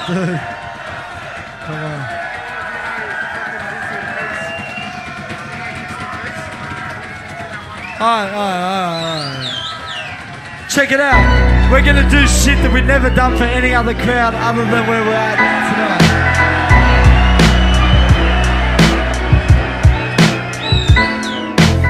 Dude. Come on. Alright. Check it out. We're gonna do shit that we've never done for any other crowd other than where we're at tonight.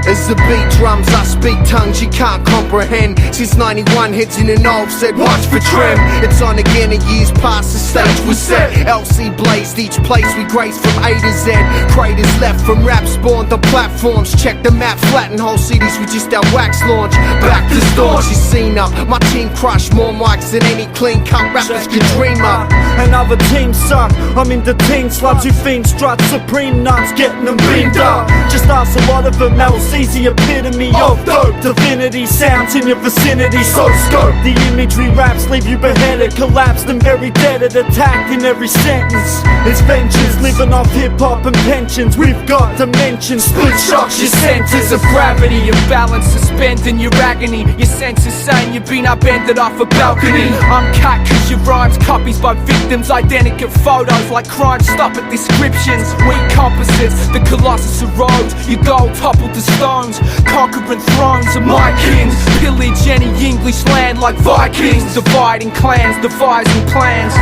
As the beat drums, I speak tongues you can't comprehend. Since 91 hits in an offset, watch for trim. It's on again, a years past the stage was set. LC blazed each place we graced from A to Z. Craters left from rap spawned the platforms. Check the map, flatten whole cities with just our wax launch. Back to staunch, you seen up. My team crushed more mics than any clean cut rappers could dream up. And other teams suck. I'm into teen sluts who fiend strut supreme nuts, getting them beamed up. Just ask a lot of them, LC's the epitome of dope. Divinity sounds in your vicinity, so scope. The imagery raps leave you beheaded, collapsed and very dead, attacked in every sentence. It's vengeance, living off hip-hop and pensions. We've got dimensions, split shocks, your centers of gravity. Your balance suspending your agony. Your senses saying you've been upended off a balcony. I'm cut cause your rhymes copies by victims. Identical photos like crime stop at descriptions. Weak composites, the colossus erodes. Your gold toppled to stones, conquering thrones of my kings. Pillage any English land like Vikings. Dividing clans, devising plans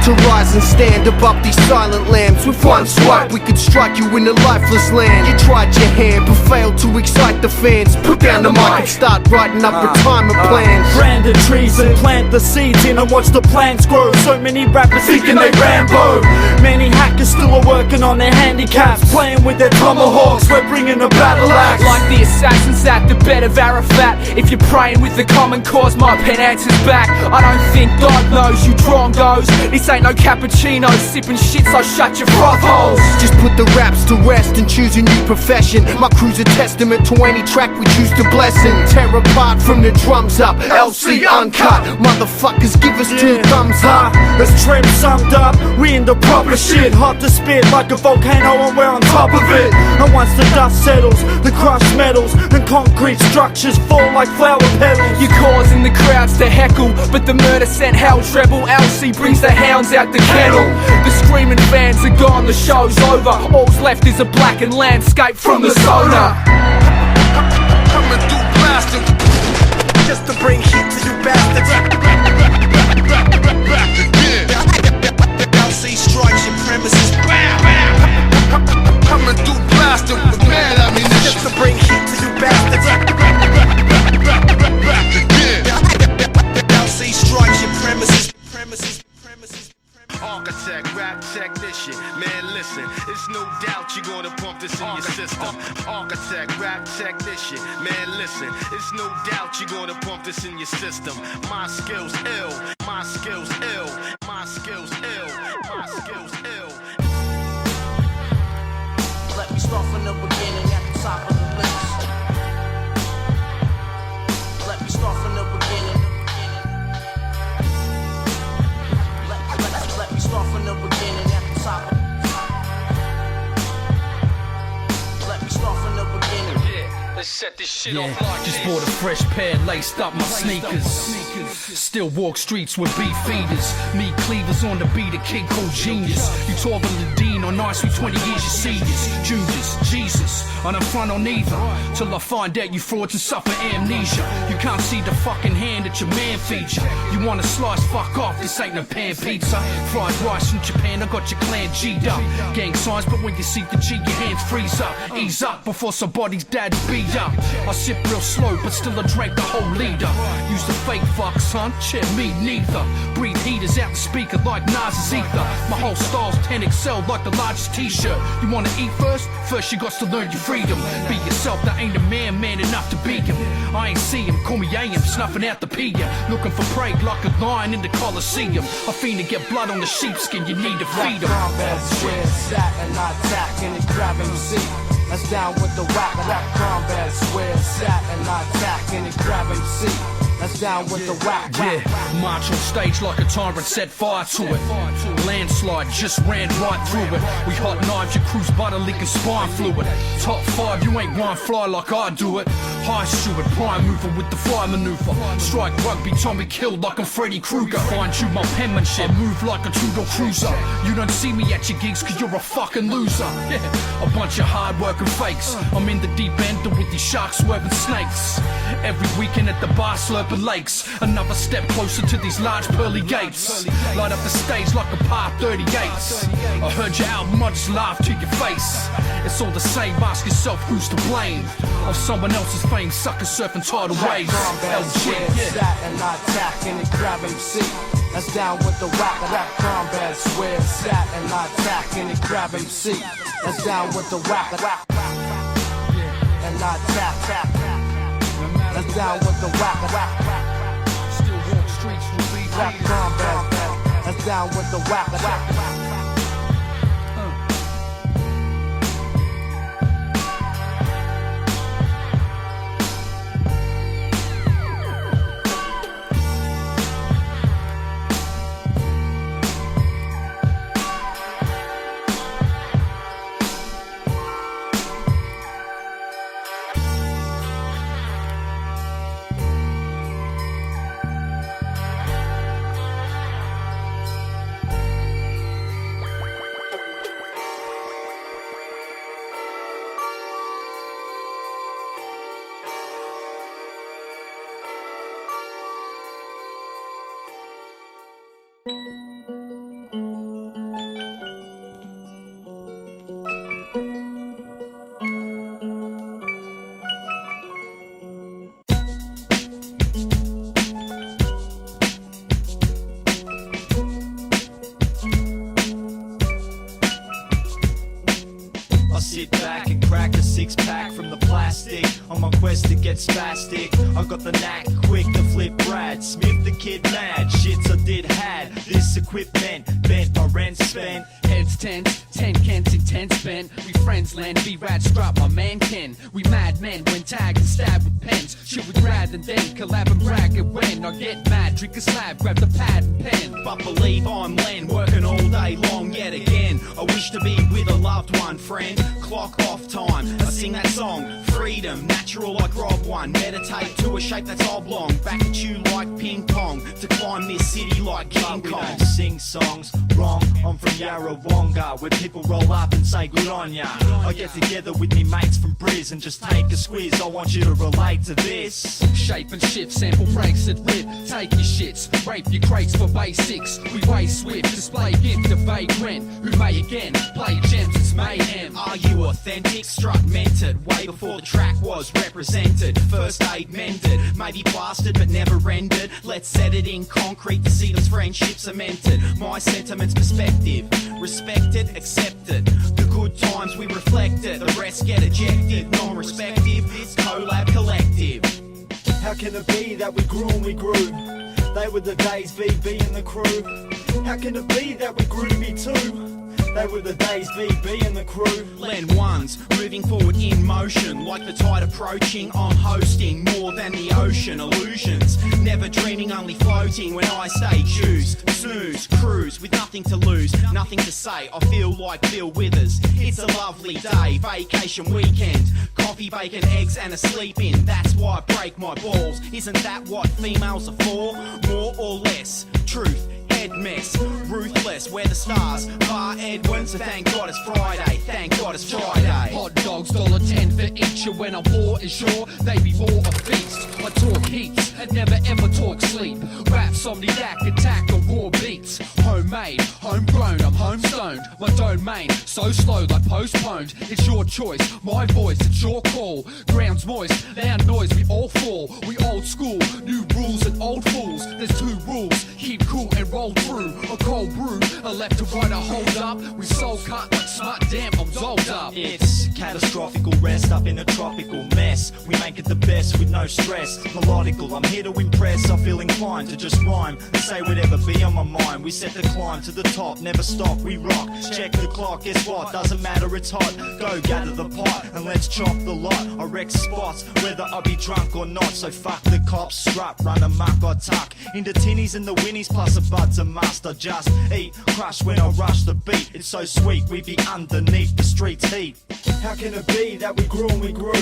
to rise and stand above these silent lambs. With one swipe we could strike you in a lifeless land. You tried your hand but failed to excite the fans. Put down the mic and start writing up retirement plans. Branded trees and plant the seeds in and watch the plants grow. So many rappers thinking they Rambo. Many hackers still are working on their handicaps, playing with their tomahawks. We're bringing a battle axe. Like the assassins at the bed of Arafat. If you're praying with the common cause, my pen answers back. I don't think God knows you drongos. This ain't no cappuccino, sipping shit, so shut your froth holes. Just put the raps to rest and choose a new profession. My crew's a testament to any track we choose to bless in. Tear apart from the drums up, LC uncut. Motherfuckers give us 2 thumbs up. As Trim summed up, we in the proper shit. Hot to spit like a volcano and we're on top of it. And once the dust settles, the crushed metals and concrete structures fall like flower petals. You're causing the crowds to heckle, but the murder sent hell treble. LC brings the hounds out the kennel. The screaming fans are gone, the show's over. All's left is a blackened landscape from the sonar. Coming through blasting, just to bring heat to you bastards. Back again. LC strikes your premises. Coming through blasting with mad ammunition, just to bring heat to you bastards. Back again. LC strikes your premises. Architect, rap technician, man listen, it's no doubt you're gonna pump this in your system. Architect, rap technician, man listen, it's no doubt you're gonna pump this in your system. My skills ill, my skills ill, my skills ill, my skills ill. Let me start from the beginning at the top of the list. Let me start from the beginning. Let me start from the beginning at the top. Let me start from the beginning. Yeah, let's set this shit off like just this. bought a fresh pair, laced up my sneakers. Still walk streets with beef feeders. Meat cleavers on the beat, a kid called Genius. You taller than Dean on ice with 20 years you seniors. Judas, Jesus, I don't front on either. Till I find out you frauds and suffer amnesia. You can't see the fucking hand that your man feature. You wanna slice, fuck off, this ain't no pan pizza. Fried rice from Japan, I got your clan G'd up. Gang signs, but when you see the G, your hands freeze up. Ease up before somebody's dad's beat up. I sip real slow, but still I drank the whole liter. Use the fake fuck, son, shit, me neither. Breathe heaters out the speaker like Nas's ether. My whole style's 10XL like the largest t-shirt. You wanna eat first? First you got to learn your freedom. Be yourself, there ain't a man enough to beat him. I ain't see him, call me AM, snuffing out the pia. Looking for prey like a lion in the Coliseum. I fiend to get blood on the sheepskin, you need to feed him. Combat's where it's at and I attack and it grab and see. That's down with the whack. Rap combat's where it's at and I attack and it grab and see. That's down with the whack. Yeah, march on stage like a tyrant, set fire to it. landslide, just ran right through it. We hot knives, your crew's butter leaking spine fluid. Top 5, you ain't one fly like I do it. High steward, prime mover with the fly maneuver. Strike rugby, Tommy killed like I'm Freddy Krueger. Find you my penmanship, move like a two-door cruiser. You don't see me at your gigs cause you're a fucking loser. Yeah, a bunch of hard-working fakes. I'm in the deep end with these sharks swerving snakes. Every weekend at the bar slurping lakes. Another step closer to these large pearly gates. Light up the stage like a par 38s. I heard your album, I just laughed to your face. It's all the same, ask yourself who's to blame. Of someone else's fame, sucker surfing tidal waves. Sat and I attack and it grab MC. That's down with the whack. Rap combat swear. Sat and I attack and it grab MC. That's down with the whack. And I attack. That's down with the whack. Still walk streets with beat. Rap combat. That's down with the whack. Sit back and crack a six-pack from the plastic. On my quest to get spastic, I got the knack quick to flip Brad Smith the kid mad. Shits I did had this equipment, bent my rent spent. Heads tense, 10 cents in 10 spent. We friends land, be rad strap my man Ken. We mad men when tagged and stabbed with pens. Shit with rad and then collab and brag it when I get mad, drink a slab, grab the pad and pen. But believe I'm Len, working all day long yet again. I wish to be with a loved one, friend. Clock off time, I sing that song. Freedom, natural like Rob One. Meditate to a shape that's oblong. Back at you like ping pong. To climb this city like King Kong. We don't sing songs, wrong. I'm from Yarrawonga, where people roll up and say good on ya. I get together with me mates from Briz and just take a squiz. I want you to relate to this. Shape and shift, sample breaks at rip. Take your shits, rape your crates for basics. We way swift, display gift of vagrant. Who may again play gems, it's mayhem. Are you authentic? Struck mentored way before the track was represented. First aid mended, maybe blasted but never rendered. Let's set it in concrete to see those friendships cemented. My sentiments perspective, respected, accepted. The good times we reflected, the rest get ejected. Non-respective, it's collab collective. How can it be that we grew and we grew? They were the days, BB and the crew. How can it be that we grew to be two? They were the days, BB and the crew. Len ones, moving forward in motion. Like the tide approaching, I'm hosting more than the ocean. Illusions, never dreaming, only floating. When I stay juiced, snooze, cruise with nothing to lose, nothing to say. I feel like Bill Withers. It's a lovely day, vacation weekend. Coffee, bacon, eggs and a sleep in. That's why I break my balls. Isn't that what females are for? More or less, truth. Head mess, ruthless, we're the stars. Bar Edwin, so thank God it's Friday. Thank God it's Friday. Hot dogs, $1.10 for each. And when I'm poor and sure, they be more a feast. I talk heats and never ever talk sleep. Rap, somniac, attack on raw beats. Homemade, homegrown, I'm homestoned. My domain, so slow like postponed. It's your choice, my voice, it's your call. Ground's moist, loud noise, we all fall. We old school, new rules and old fools. There's two rules, keep cool and roll through. A cold brew, a left to right, a hold up. We soul cut like smart, damn, I'm zolled up. It's catastrophical, rest up in a tropical mess. We make it the best with no stress. less melodical. I'm here to impress, I feel inclined to just rhyme and say whatever be on my mind. We set the climb to the top, never stop, we rock. Check the clock, guess what? Doesn't matter, it's hot. Go gather the pot and let's chop the lot. I wreck spots, whether I be drunk or not. So fuck the cops, strut, run amok or tuck into tinnies and the winnies, plus a bud's a must. I just eat, crush when I rush the beat. It's so sweet, we be underneath the street's heat. How can it be that we grew and we grew?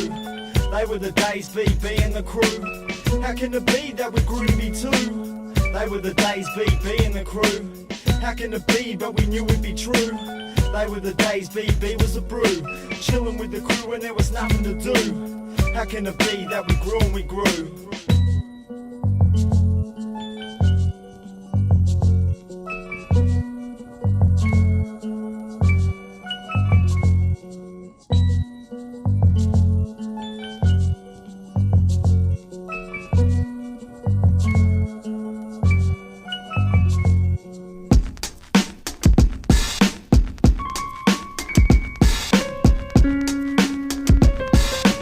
They were the days, BB and the crew. How can it be that we grew to be two? They were the days, BB and the crew. How can it be, but we knew it'd be true? They were the days, BB was a brew. Chilling with the crew and there was nothing to do. How can it be that we grew and we grew?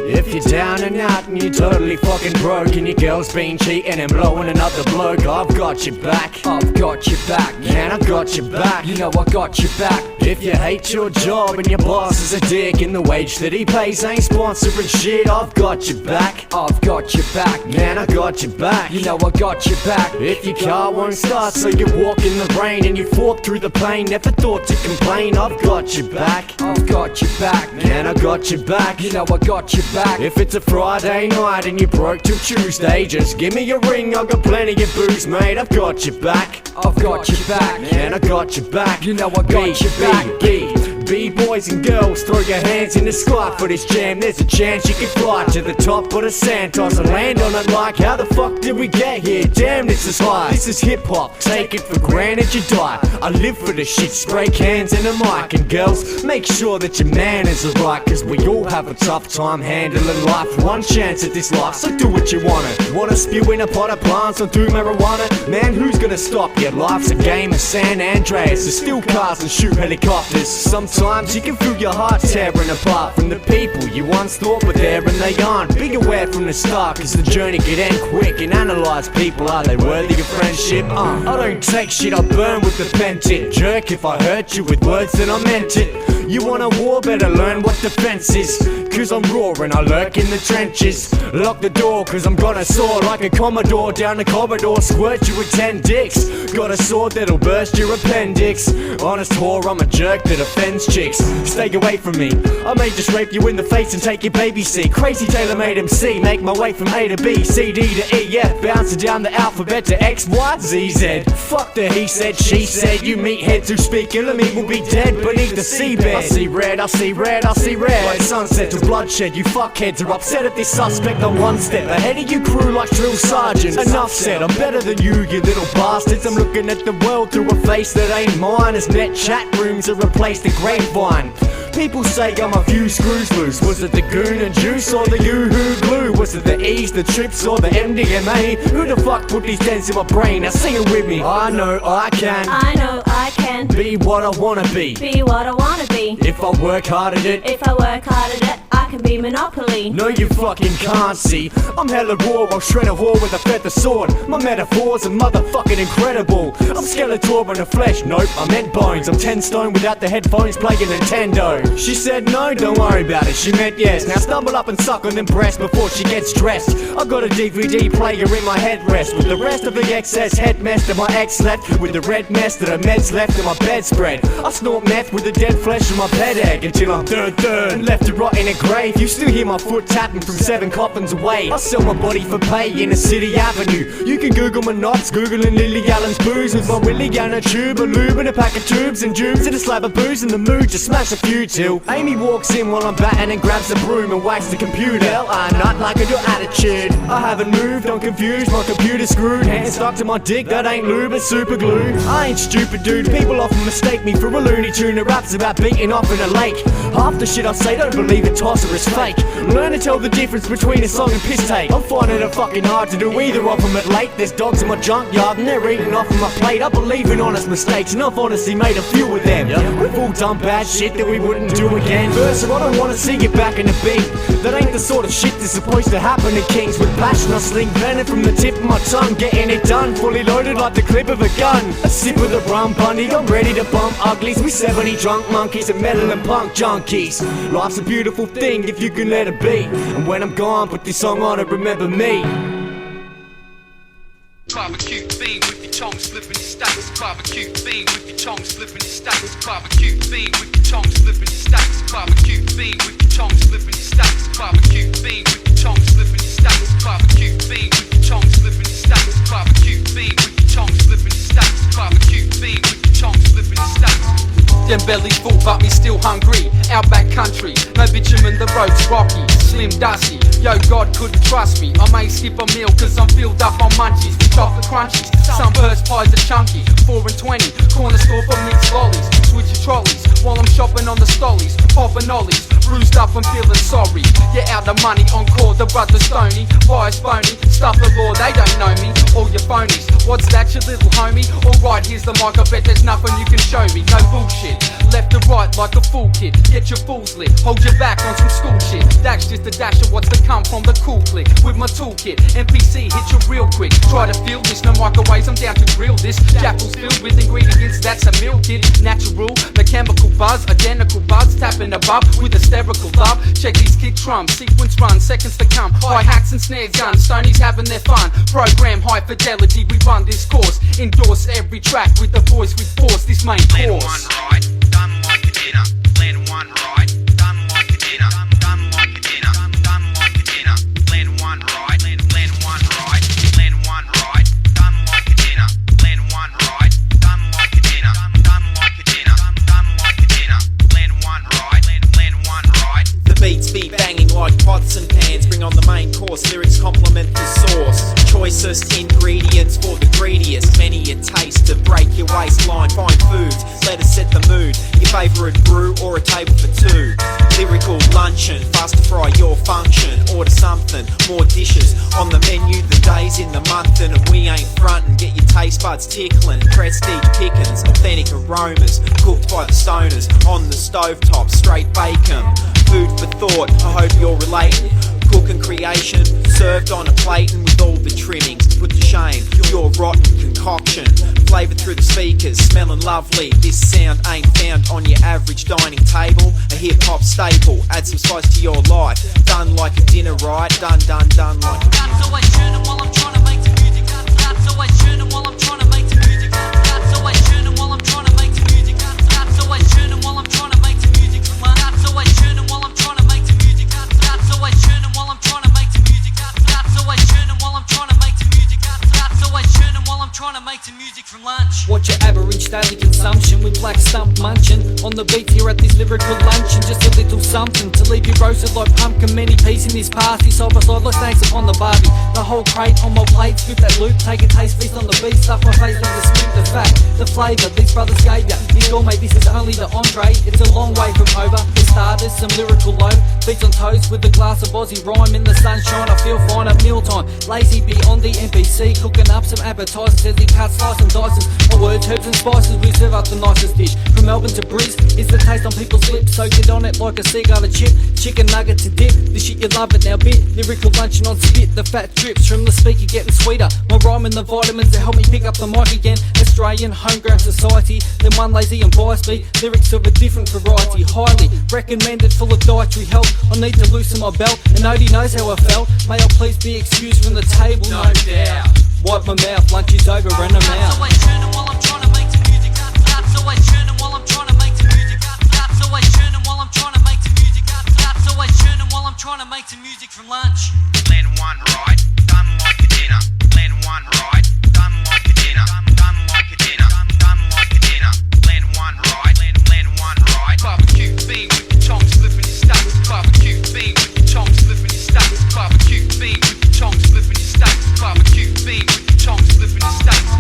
If you're down and out and you're totally fucking broke and your girl's been cheating and blowing another bloke, I've got your back. I've got your back, Man, I've got your back. you know I got your back. If you hate your job and your boss is a dick and the wage that he pays ain't sponsoring shit, I've got your back. I've got your back, Man, I got your back. you know I got your back. If your car won't start so you walk in the rain and you fought through the pain, never thought to complain, I've got your back. I've got your back, Man, I got your back. you know I got your back. If it's a Friday night and you broke till Tuesday, just give me a ring, I've got plenty of booze, mate, I've got your back. I've got your back, Man, I got your back. you know I got your back. B boys and girls, throw your hands in the sky for this jam. There's a chance you can fly to the top of the Santos and land on it like, how the fuck did we get here? Damn, this is high. This is hip hop, take it for granted you die. I live for this shit, spray cans in a mic. And girls, make sure that your manners are right, cause we all have a tough time handling life. One chance at this life, so do what you wanna spew in a pot of plants or do marijuana? Man, who's gonna stop you? Life's a game of San Andreas, there's still cars and shoot helicopters. Sometimes you can feel your heart tearing apart from the people you once thought were there and they aren't. Be aware from the start, cause the journey could end quick. And analyze people, are they worthy of friendship? I don't take shit, I burn with the pen tip. Jerk, if I hurt you with words then I meant it. You want a war, better learn what defense is, cause I'm raw and I lurk in the trenches. Lock the door, cause I'm gonna soar like a Commodore down the corridor, squirt you with 10 dicks. Got a sword that'll burst your appendix. Honest whore, I'm a jerk that offends chicks. Stay away from me, I may just rape you in the face and take your baby seat. Crazy tailor-made MC, make my way from A to B, C, D to E, yeah. Bouncing down the alphabet to X, Y, Z, Z. Fuck the he said, she said. You meatheads who speak ill of me will be dead beneath the seabed. I see red, I see red, I see red. Like sunset to bloodshed, you fuckheads are upset at this suspect. I'm one step ahead of you crew like drill sergeants. Enough said, I'm better than you little bastards. I'm looking at the world through a face that ain't mine, as net chat rooms have replaced the grapevine. People say I'm a few screws loose. Was it the goon and juice or the yoo-hoo glue? Was it the E's, the trips or the MDMA? Who the fuck put these dents in my brain? Now sing it with me. I know I can. I know I can Be what I wanna be. be what I wanna be. If I work hard at it. If I work hard at it, I can be Monopoly. No, you fucking can't see. I'm hella raw, I'll shred a whore with a feather sword. My metaphors are motherfucking incredible. I'm Skeletor in the flesh, nope, I meant bones. I'm 10 stone without the headphones playing Nintendo. She said no, don't worry about it, she meant yes. Now stumble up and suck on them breasts before she gets dressed. I got a DVD player in my headrest, with the rest of the excess head mess that my ex left, with the red mess that her meds left in my bedspread. I snort meth with the dead flesh in my bed egg until I'm third and left to rot in a grave. You still hear my foot tapping from 7 coffins away. I sell my body for pay in a city avenue. You can Google my knots, googling Lily Allen's booze, with my willy gun, a tube, a lube and a pack of tubes and tubes and a slab of booze in the mood to smash a few till Amy walks in while I'm batting and grabs a broom and whacks the computer. Hell, I'm not liking your attitude. I haven't moved, I'm confused, my computer's screwed. Hands stuck to my dick, that ain't lube, it's super glue. I ain't stupid, dude, people often mistake me for a Looney Tune that raps about beating off in a lake. Half the shit I say, don't believe it, toss or is fake. Learn to tell the difference between a song and piss take. I'm finding it fucking hard to do either of them at late. There's dogs in my junkyard and they're eating off of my plate. I believe in honest mistakes and I've honestly made a few of them. We've all done bad shit that we wouldn't do again. Verse, I don't wanna see you back in the beat. That ain't the sort of shit that's supposed to happen to kings. With passion I sling venom from the tip of my tongue, getting it done, fully loaded like the clip of a gun. A sip of the rum bunny, I'm ready to bump uglies. We 70 drunk monkeys and metal and punk junkies. Life's a beautiful thing if you can let it be. And when I'm gone, put this song on and remember me. Barbecue fiend with your tongue slipping your stacks. Barbecue fiend with your tongue slipping your stacks. Barbecue fiend with your tongue slipping your stacks. Barbecue fiend with your tongue slipping your stacks. Barbecue fiend with your tongue slipping your stacks. Barbecue fiend with your tongue slipping your stacks. Barbecue fiend with your tongue slipping your stacks. Barbecue fiend with your tongue slipping your stacks. Them belly full but me still hungry. Outback country, no bitumen, the road's rocky, slim dusty. Yo, God couldn't trust me. I may skip a meal cause I'm filled up on munchies. Chocolate crunchies, sunburst pies are chunky. 4 and 20, corner store for mixed lollies. Switch your trolleys while I'm shopping on the stollies. Popping ollies, bruised up and feeling sorry. Get out the money, encore the brother Stony. Bias phony, stuff the law, they don't know me. All your phonies, what's that you little homie? Alright, here's the mic, I bet there's nothing you can show me. No bullshit, left to right like a fool kid. Get your fools lit, hold your back on some school shit. That's just a dash of what's to come from the cool click. With my toolkit, NPC hit you real quick. Try to feel this, no microwaves, I'm down to grill this. Jackals filled with ingredients, that's a meal kit. Natural, mechanical buzz, identical buds. Tapping above with hysterical love. Check these kick drums, sequence run, seconds to come. Hi-hats and snare guns, Stoney's having their fun. Program high fidelity, we run this course. Endorse every track with the voice we force. This main course. One right, done like a dinner. Plan one right, done like a dinner. Done like a dinner. Done like a dinner. Plan one right, plan one right. Plan one right, done like a dinner. Plan one right, done like a dinner. Done like a dinner. Done like a dinner. Plan one right, plan one right. The beats be banging like pots and pans. Bring on the main course, lyrics complement the sauce. Choicest ingredients for the greediest. Many a taste to break your waistline. Fine foods, let us set the mood. Your favourite brew or a table for two. Lyrical luncheon, fast to fry your function. Order something, more dishes on the menu. The days in the month and we ain't frontin'. Get your taste buds tickling. Prestige pickings, authentic aromas. Cooked by the stoners on the stovetop. Straight bacon, food for thought, I hope you're relating. Cooking creation, served on a plate and with all the trimmings to put to shame your rotten concoction. Flavoured through the speakers, smelling lovely. This sound ain't found on your average dining table. A hip-hop staple, add some spice to your life. Done like a dinner, right? Done like a dinner. That's always churning while I'm trying to make the music. That's always churning while I'm trying to make the music. That's always churning while I'm trying to make the music. That's always churning while I'm trying to make the music. That's always churning while I'm trying to make the music. That's always churning while I'm trying to make the music. That's always churning while I'm trying to make the music. That's always churning while I'm trying to make the music from lunch. What's your average daily consumption with black stump munching? On the beat here at this lyrical luncheon, just a little something to leave you roasted like pumpkin. Many peas in this party, side by side like snakes upon the barbie. The whole crate on my plate, scoop that loop, take a taste, feast on the beat, stuff my face, let the scoop the fat. The flavour these brothers gave ya, it's gourmet, this is only the entree. It's a long way from over. For starters, some lyrical load, beats on toast with a glass of Aussie rhyme. In the sunshine, I feel fine at mealtime. Lazy beyond the NPC, cooking up some appetizers as he cuts, slice and dices. My words, herbs and spices, we serve up the nicest dish. From Melbourne to Bris, it's the taste on people's lips. So get on it like a seagull to chip, chicken nugget to dip. This shit you love it now bit, lyrical luncheon on spit. The fat drips from the speaker getting sweeter. My rhyme and the vitamins that help me pick up the mic again. Australian homegrown society, then one lazy and biased beat. Lyrics of a different variety, highly recommended, full of dietary health. I need to loosen my belt, and nobody knows how I felt. May I please be excused from the table? No doubt. Wipe my mouth, lunch is over and I'm out. That's always churning while I'm trying to make the music. That's always churning while I'm trying to make the music. That's always churning while I'm trying to make the music. That's always churning while I'm trying to make the music from lunch. Plan one right, done like a dinner. Plan one right, done like a dinner. Done like a dinner. Done like a dinner. Plan one right, plan one right. Barbecue fiend with your tongue slipping your stacks. Barbecue fiend with your tongue slipping your stacks. Barbecue fiend with your tongue slipping your stacks. Barbecue fiend with your tongue slipping your stacks.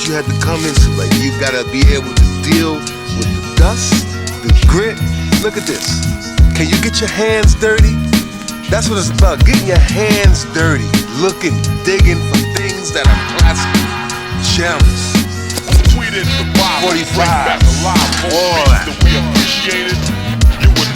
that you had to come into. Like, you gotta be able to deal with the dust, the grit. Look at this. Can you get your hands dirty? That's what it's about, getting your hands dirty, looking, digging for things that are classic gems. 45, all that.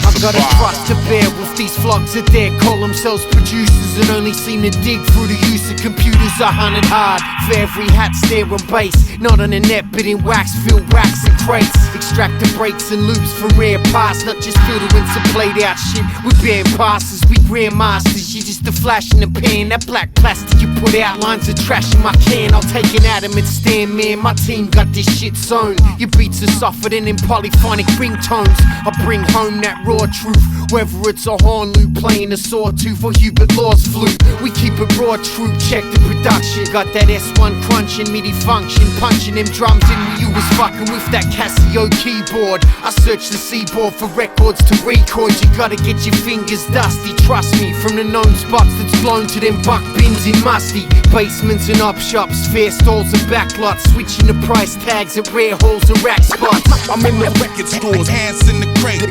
I got a trust to bear with these flogs that dare call themselves producers and only seem to dig through the use of computers. I hunted hard for every hat, stare and bass, not on a net but in wax-filled racks and crates. Extract the breaks and loops from rare parts, not just filterings and played out shit. We band passes, we grandmasters. You just a flash in the pan, that black plastic you put out. Lines of trash in my can, I'll take an atom and stand, man. My team got this shit sewn. Your beats are softer than in polyphonic ringtones. I bring home that raw truth, whether it's a horn loop playing a sawtooth or Hubert Law's flute. We keep it raw, true, check the production. Got that S1 crunching, MIDI function, punching them drums in when you was fucking with that Casio keyboard. I search the seaboard for records to record. You gotta get your fingers dusty, trust me. From the known spots that's blown to them buck bins in musty basements and up shops, fair stalls and backlots, switching the price tags at rare holes and rack spots. I'm in the record stores, hands in the crate,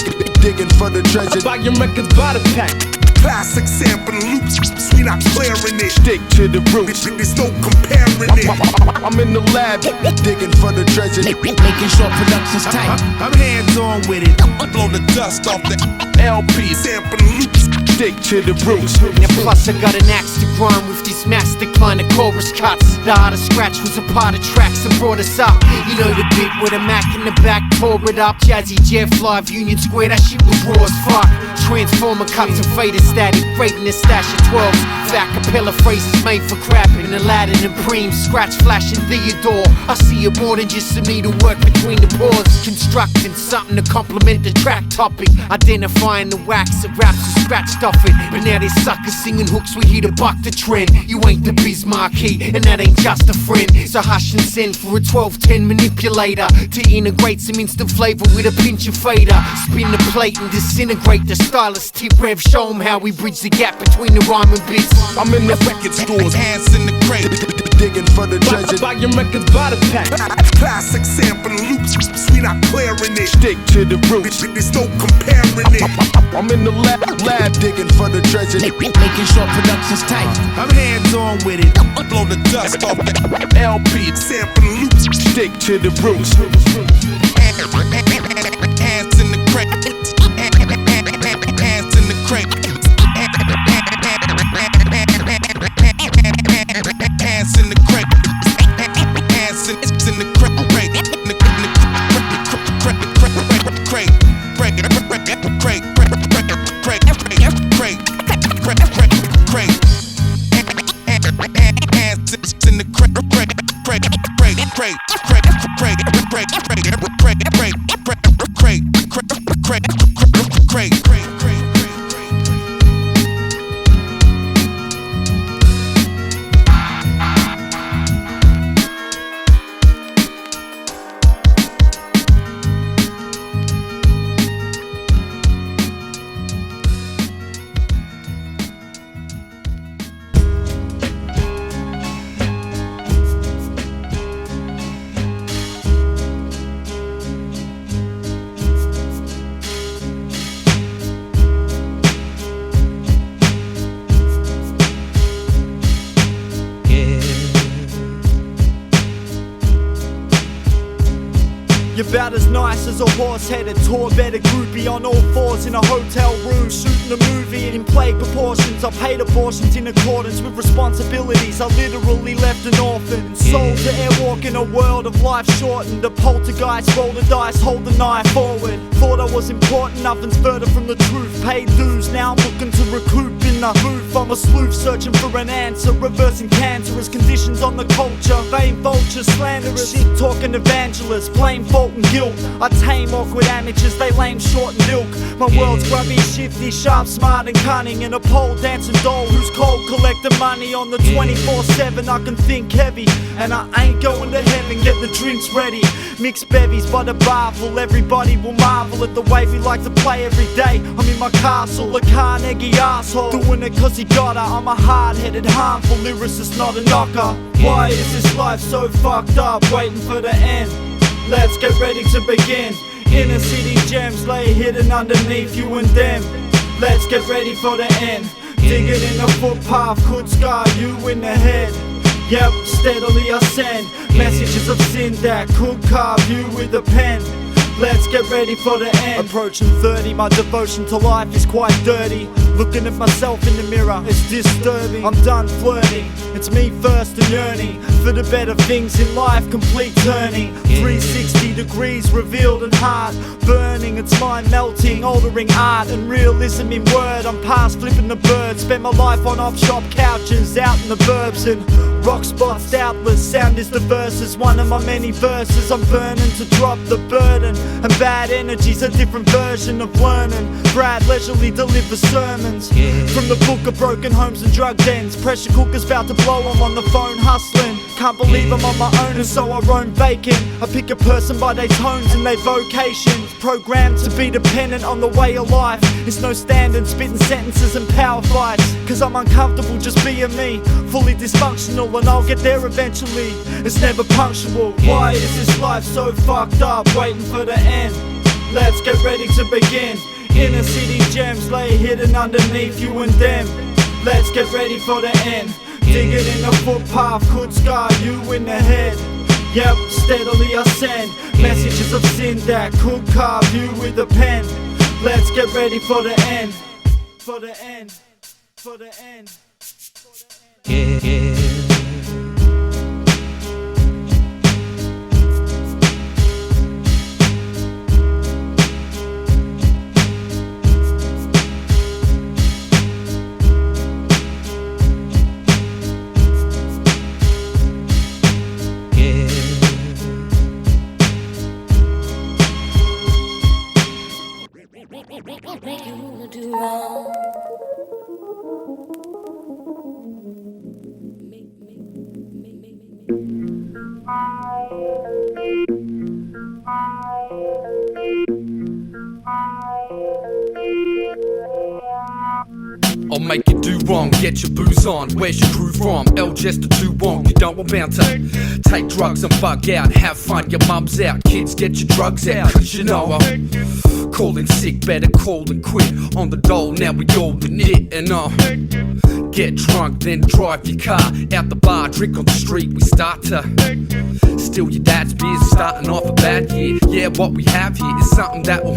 digging for the treasure. Buy your records by the pack. Classic sample loops, we not clearing it. Stick to the roots, there's no comparing it. I'm in the lab, digging for the treasure, making sure production's tight. I'm hands on with it, blow the dust off the LP. Sample loops, stick to the roots. And plus I got an axe to grind with this master kind of chorus cuts. The art of scratch was a part of tracks that brought us up. You know the bit with a Mac in the back, tore it up. Jazzy Jeff Live, Union Square, that shit was raw as fuck. Transformer cuts and fader static, raiding the stash of 12s. Fat capella phrases made for crapping, Aladdin and Preem, scratch flashing Theodore. I see it more than just some needlework between the pores. Constructing something to complement the track topic. Identifying the wax that raps to scratch stuff it. But now they suckers singing hooks, we here to buck the trend. You ain't the Biz Marquee, and that ain't just a friend. So hush and send for a 1210 manipulator to integrate some instant flavor with a pinch of fader. Spin the plate and disintegrate the stylist tip rev. Show 'em how we bridge the gap between the rhyme and bits. I'm in the record stores, hands in the crate, digging for the treasure. Buy your records by the pack. Classic sample loops, we not clearing it. Stick to the roots, there's no comparing it. I'm in the lab, digging for the treasure, making sure production's tight. I'm hands on with it, blow the dust off the LP. Sample loops, stick to the roots. Hands in the crate, hands in the crate. Hands in the crate, hands in the crate, You're about as nice as a horse-headed tour-bedded groupie on all fours in a hotel room, shooting a movie in plague proportions. I paid abortions in accordance with responsibilities. I literally left an orphan, sold to airwalk in a world of life shortened. A poltergeist, roll the dice, hold the knife forward. Thought I was important, nothing's further from the truth. Paid dues, now I'm looking to recoup in the booth. I'm a sleuth searching for an answer, reversing cancerous conditions on the culture. Vain vultures, slanderous, shit-talking evangelists, blame for salt and guilt. I tame awkward amateurs, they lame, short and ilk. My world's grubby, shifty, sharp, smart and cunning. And a pole dancing doll who's cold, collecting money on the 24/7. I can think heavy, and I ain't going to heaven. Get the drinks ready, mixed bevies by the bar full. Everybody will marvel at the way we like to play every day. I'm in my castle, a Carnegie asshole, doing it cause he got her. I'm a hard-headed, harmful lyricist, not a knocker. Why is this life so fucked up, waiting for the end? Let's get ready to begin. Inner city gems lay hidden underneath you and them. Let's get ready for the end. Digging in a footpath could scar you in the head. Yep, steadily I send messages of sin that could carve you with a pen. Let's get ready for the end. Approaching 30, my devotion to life is quite dirty. Looking at myself in the mirror, it's disturbing. I'm done flirting, it's me first and yearning for the better things in life, complete turning. 360 degrees revealed and hard burning, it's mind melting, altering art and realism in word. I'm past flipping the bird, spent my life on off-shop couches out in the burbs and rock spots doubtless. Sound is the verses, one of my many verses. I'm burning to drop the burden, and bad energy's a different version of learning. Brad leisurely delivers sermons from the book of broken homes and drug dens. Pressure cookers about to blow, I'm on the phone hustling. Can't believe I'm on my own and so I roam vacant. I pick a person by their tones and their vocations. Programmed to be dependent on the way of life. It's no standard spitting sentences and power fights, cause I'm uncomfortable just being me. Fully dysfunctional and I'll get there eventually. It's never punctual. Why is this life so fucked up, waiting for the end? Let's get ready to begin. Inner city gems lay hidden underneath you and them. Let's get ready for the end. Digging in a footpath could scar you in the head. Yep, steadily I send messages of sin that could carve you with a pen. Let's get ready for the end. For the end. For the end. Yeah. Make you wanna do wrong. I'll make you do wrong, get your booze on. Where's your crew from? L Jester 2-1. You don't want bound to take drugs and bug out. Have fun, your mum's out. Kids, get your drugs out. Cause you know I'm calling sick, better call and quit. On the dole, now we all in it. And I'll get drunk, then drive your car out the bar, drink on the street. We start to steal your dad's beers, starting off a bad year. Yeah, what we have here is something that will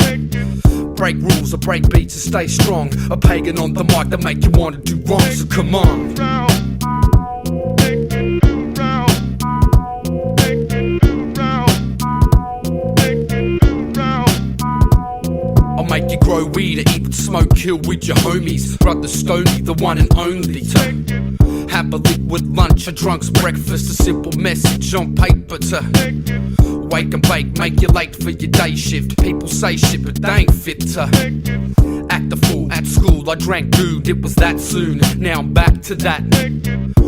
break rules or break beats and stay strong. A pagan on the mic that make you wanna do wrong, so come on. I'll make you grow weed or even smoke, kill with your homies. Brother Stoney, the one and only. To have a liquid lunch, a drunk's breakfast, a simple message on paper to wake and bake, make you late for your day shift. People say shit, but they ain't fit to act a fool. At school, I drank dude, it was that soon. Now I'm back to that.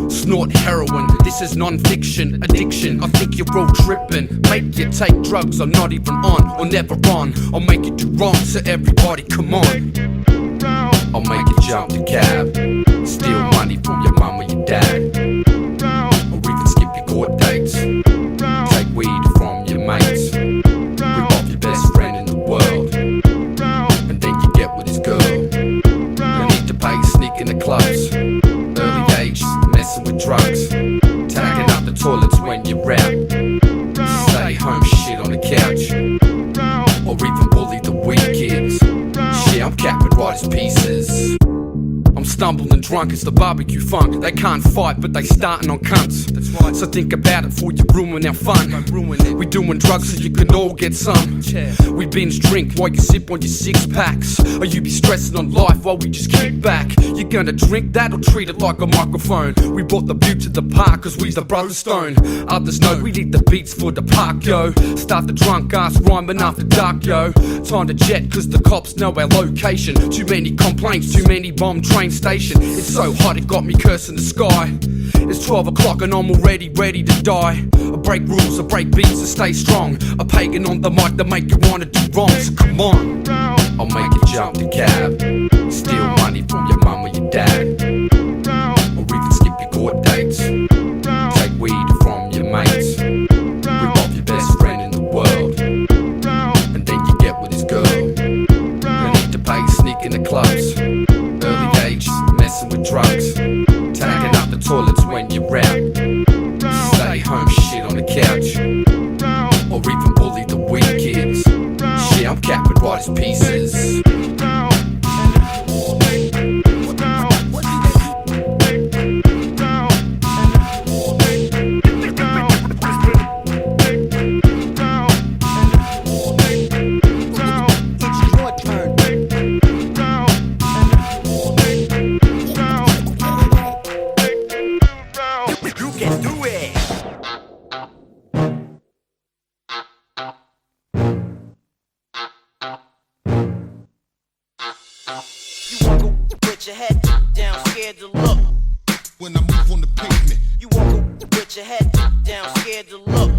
Snort heroin, this is non-fiction. Addiction, I think you're all tripping. Make you take drugs, I'm not even on, or never on. I'll make you do wrong, so everybody come on. I'll make you jump the cab, steal money from your mum or your dad, or even skip your court dates. Take weed from your mates, rip off your best friend in the world, and then you get with his girl. You need to pay, sneak in the clubs, early age, messing with drugs, tagging up the toilets when you're out, stay home shit on the couch, or even bully the weak kids. Shit, I'm capping right as pieces. I'm stumbling, drunk, it's the barbecue funk. They can't fight, but they starting on cunts. That's right. So think about it before you ruin our fun. We doing drugs so you can all get some. We binge drink while you sip on your 6 packs. Or you be stressing on life while we just kick back. You gonna drink that or treat it like a microphone? We brought the view to the park cause we's the Brother Stone. Others know we need the beats for the park, yo. Start the drunk ass rhyming after dark, yo. Time to jet cause the cops know our location. Too many complaints, too many bomb train station. It's so hot it got me cursing the sky. It's 12 o'clock and I'm already ready to die. I break rules, I break beats and stay strong. A pagan on the mic that make you wanna do wrong. So come on, I'll make you jump the cab. Steal money from your mum or your dad. Or even skip your court dates. Take weed from your mates. Rip off your best friend in the world. And then you get with his girl. You need to pay, sneak in the clubs. Early age, messing with drugs. Tagging up the toilets when you're out. Stay home, shit on the couch. Or even bully the weak kids. Shit, I'm capping right as pieces. Your head down, scared to look. When I move on the pavement, you walk with your head down, scared to look.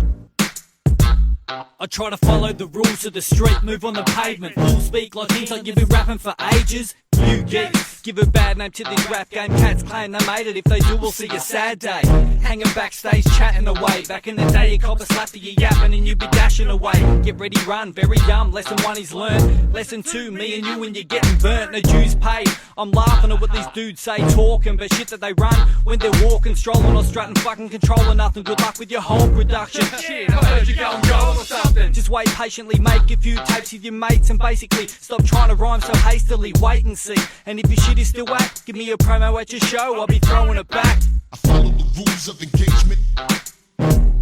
I try to follow the rules of the street, move on the pavement. Fools speak like things like you've been rapping for ages. You geeks, give a bad name to this rap game. Cats claim they made it, if they do we'll see a sad day. Hanging backstage, chatting away. Back in the day you cop a slap to your yapping and you be dashing away. Get ready, run, very dumb, lesson 1 is learned. Lesson 2, me and you and you're getting burnt, no dues paid. I'm laughing at what these dudes say, talking, but shit that they run when they're walking, strolling or strutting, fucking controlling nothing. Good luck with your whole production. Shit, I heard you go and go or something. Just wait patiently, make a few tapes with your mates and basically stop trying to rhyme so hastily, wait and see. And if your shit is still whack, give me a promo at your show, I'll be throwing it back. I follow the rules of engagement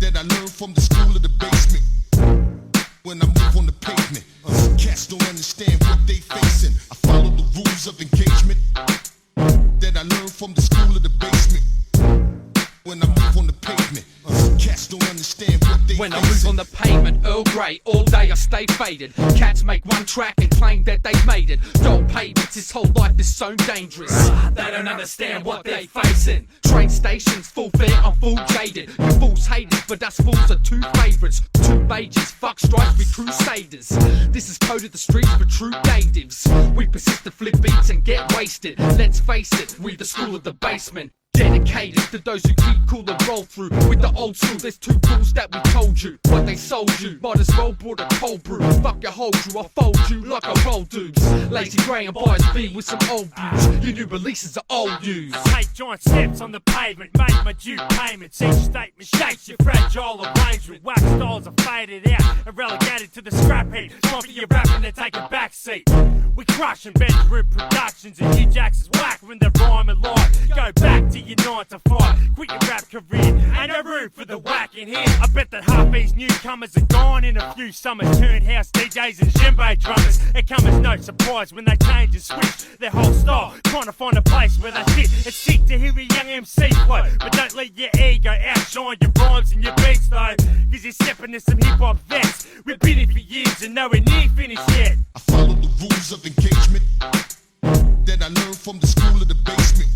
that I learned from the school of the basement. When I move on the pavement, cats don't understand what they facing. I follow the rules of engagement that I learned from the school of the basement. When I move on the pavement, cats don't understand what they When I move on the pavement, Earl Grey, all day I stay faded. Cats make one track and claim that they've made it. Dull pavements, this whole life is so dangerous. They don't understand what they facing. Train stations, full fare, I'm full jaded. You fools hate it, but us fools are 2 favourites. 2 majors, fuck strikes, we crusaders. This is code of the streets for true natives. We persist to flip beats and get wasted. Let's face it, we the school of the basement. Dedicated to those who keep cool and roll through. With the old school, there's 2 rules that we told you. What they sold you, might as well brought a cold brew. Fuck your whole crew, I'll fold you like a roll dudes. Lazy grey and boys be with some old views. Your new releases are old news. I take giant steps on the pavement, make my due payments. Each statement shakes your fragile arrangement. Wax styles are faded out and relegated to the scrap heap. Time for your rapping to take a backseat. We crush and bend through productions and your jacks is whack when the rhyme and life. Go back to your 9 to 5, quit your rap career. Ain't no room for the whack in here. I bet that half these newcomers are gone in a few summers. Turned house DJs and djembe drummers. It comes as no surprise when they change and switch their whole style, trying to find a place where they fit. It's sick to hear a young MC flow, but don't let your ego outshine your rhymes and your beats though, cause you're stepping to some hip hop vets. We've been here for years and nowhere near finished yet. I follow the rules of engagement that I learned from the school of the basement.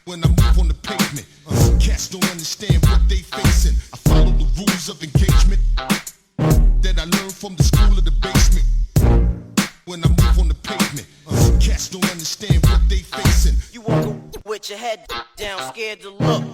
When I move on the pavement, cats don't understand what they facing. I follow the rules of engagement that I learned from the school of the basement. When I move on the pavement, cats don't understand what they facing. You walk with your head down, scared to look.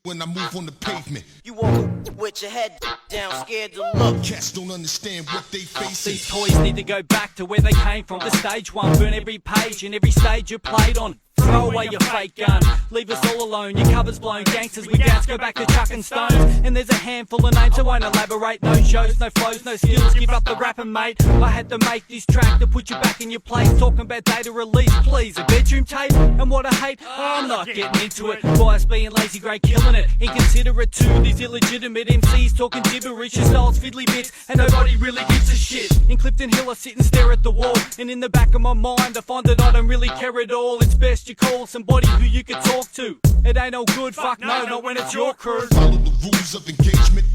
When I move on the pavement, you walk with your head down, scared to look. Cats don't understand what they facing. These toys need to go back to where they came from. The stage 1, burn every page and every stage you played on. throw away your fake gun. Leave us all alone, your cover's blown. Gangsters, we dance, go back to chucking stones. And there's a handful of names, I won't elaborate. No shows, no flows, no skills, give up the rapping, mate. I had to make this track to put you back in your place. Talking about data release, please, a bedroom tape. And what I hate, I'm not getting into it. Bias being lazy, grey, killing it. Inconsiderate to these illegitimate MCs talking gibberish. Your style's fiddly bits, and nobody really gives a shit. In Clifton Hill I sit and stare at the wall, and in the back of my mind I find that I don't really care at all. It's best you call somebody who you can talk to. It ain't no good, fuck no, not when it's your crew. Follow the rules of engagement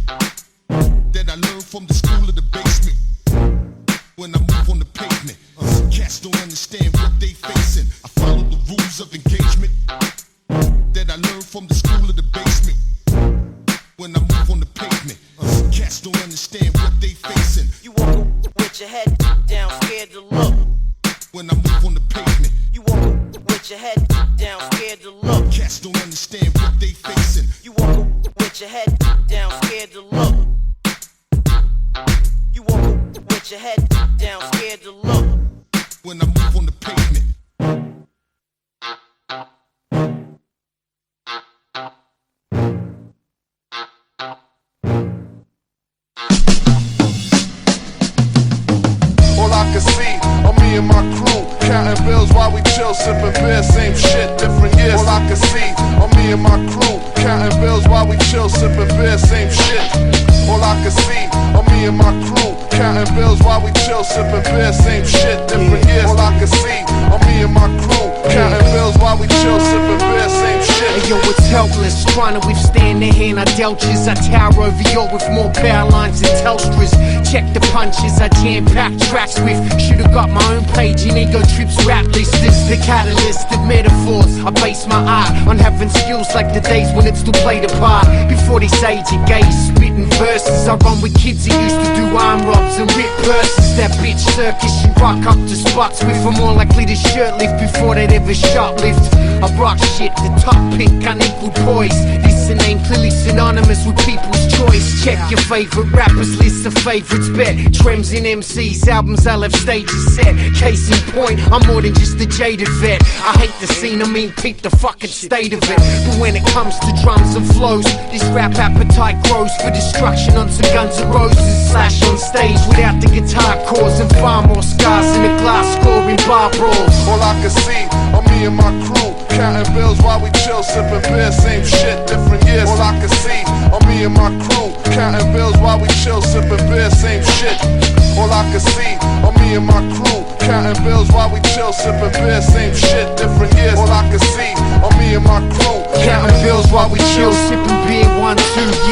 that I learned from the school of the basement. When I move on the pavement, cats don't understand what they facing. I follow the rules of engagement that I learned from the school of the basement. When I move on the pavement, cats don't understand what they facing. You walk with your head down, scared to look. When I move on the pavement, you walk with your head down, scared to look. Cats don't understand what they facing. You walk with your head down, scared to look. You walk with your head down, scared to look. When I move on the pavement. All I can see are me and my crew counting bills while we chill, sipping beer, same shit, different years. All I can see are me and my crew counting bills while we chill, sipping beer, same shit. All I can see are me and my crew counting bills while we chill, sipping beer, same shit, different years. All I can see are me and my crew counting bills while we chill, sipping beer, same shit. Hey yo, it's helpless, trying to withstand the hand I dealt you. I tower over you with more power lines than Telstra's. Check the punches I jam-packed tracks with. Should've got my own page in Ego Trips rap list. This the catalyst of metaphors. I base my art on having skills like the days when it still played a part. Before this age of gay spitting verses, I run with kids who used to do arm robs and rip purses. That bitch circus, she rock up to spots with. I'm more likely to shirt lift before they'd ever shoplift. I rock shit, the top pick, unequal poise. This a name clearly synonymous with people's choice. Check your favorite rappers, list of favorites, bet. Trems in MCs, albums I left stages set. Case in point, I'm more than just a jaded vet. I hate the scene, I mean peep the fucking state of it. But when it comes to drums and flows, this rap appetite grows for destruction on some Guns N' Roses. Slash on stage without the guitar chords and far more scars in the glass scoring bar brawls. All I can see are me and my crew counting bills while we chill, sipping beer, same shit, different years. All I can see are me and my crew counting bills while we chill, sipping beer, same shit. All I can see are me and my crew counting bills while we chill, sipping beer, same shit, different years. All I can see are me and my crew counting bills while we chill, sipping beer, 1, 2,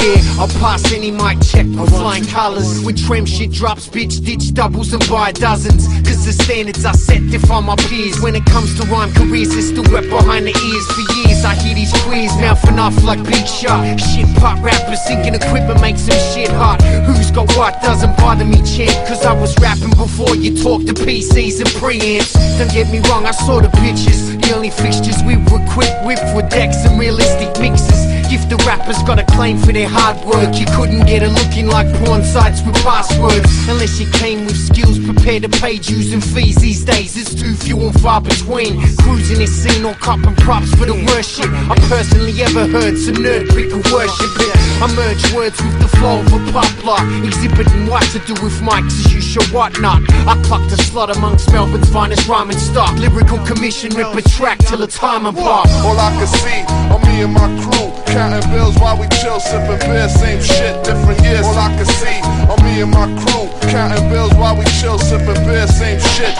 yeah. I'll pass any mic check with flying colours. When trim shit drops, bitch, ditch doubles and buy dozens. Cause the standards I set defy my peers. When it comes to rhyme careers, it's still wet behind the ears. For years I hear these queers mouthing off like Big Shot. Shit pop rappers thinking equipment makes them shit hot. Who's got what doesn't bother me, champ. Cause I was rapping before you talked to PCs and preamps. Don't get me wrong, I saw the pictures. The only fixtures we were equipped with were decks and realistic mixes. If the rappers got a claim for their hard work, you couldn't get it looking like porn sites with passwords. Unless you came with skills prepared to pay dues and fees. These days it's too few and far between. Cruising this scene or copping props for the worship. I personally ever heard some nerd people worship it. I merge words with the flow of a pop lock, exhibiting what to do with mics as you show whatnot. I clock the slot amongst Melbourne's finest rhyming stock. Lyrical commission, rip a track till a time apart. All I can see are me and my crew counting bills while we chill, sipping beer, same shit, different years. All I can see are me and my crew counting bills while we chill, sipping beer, same shit.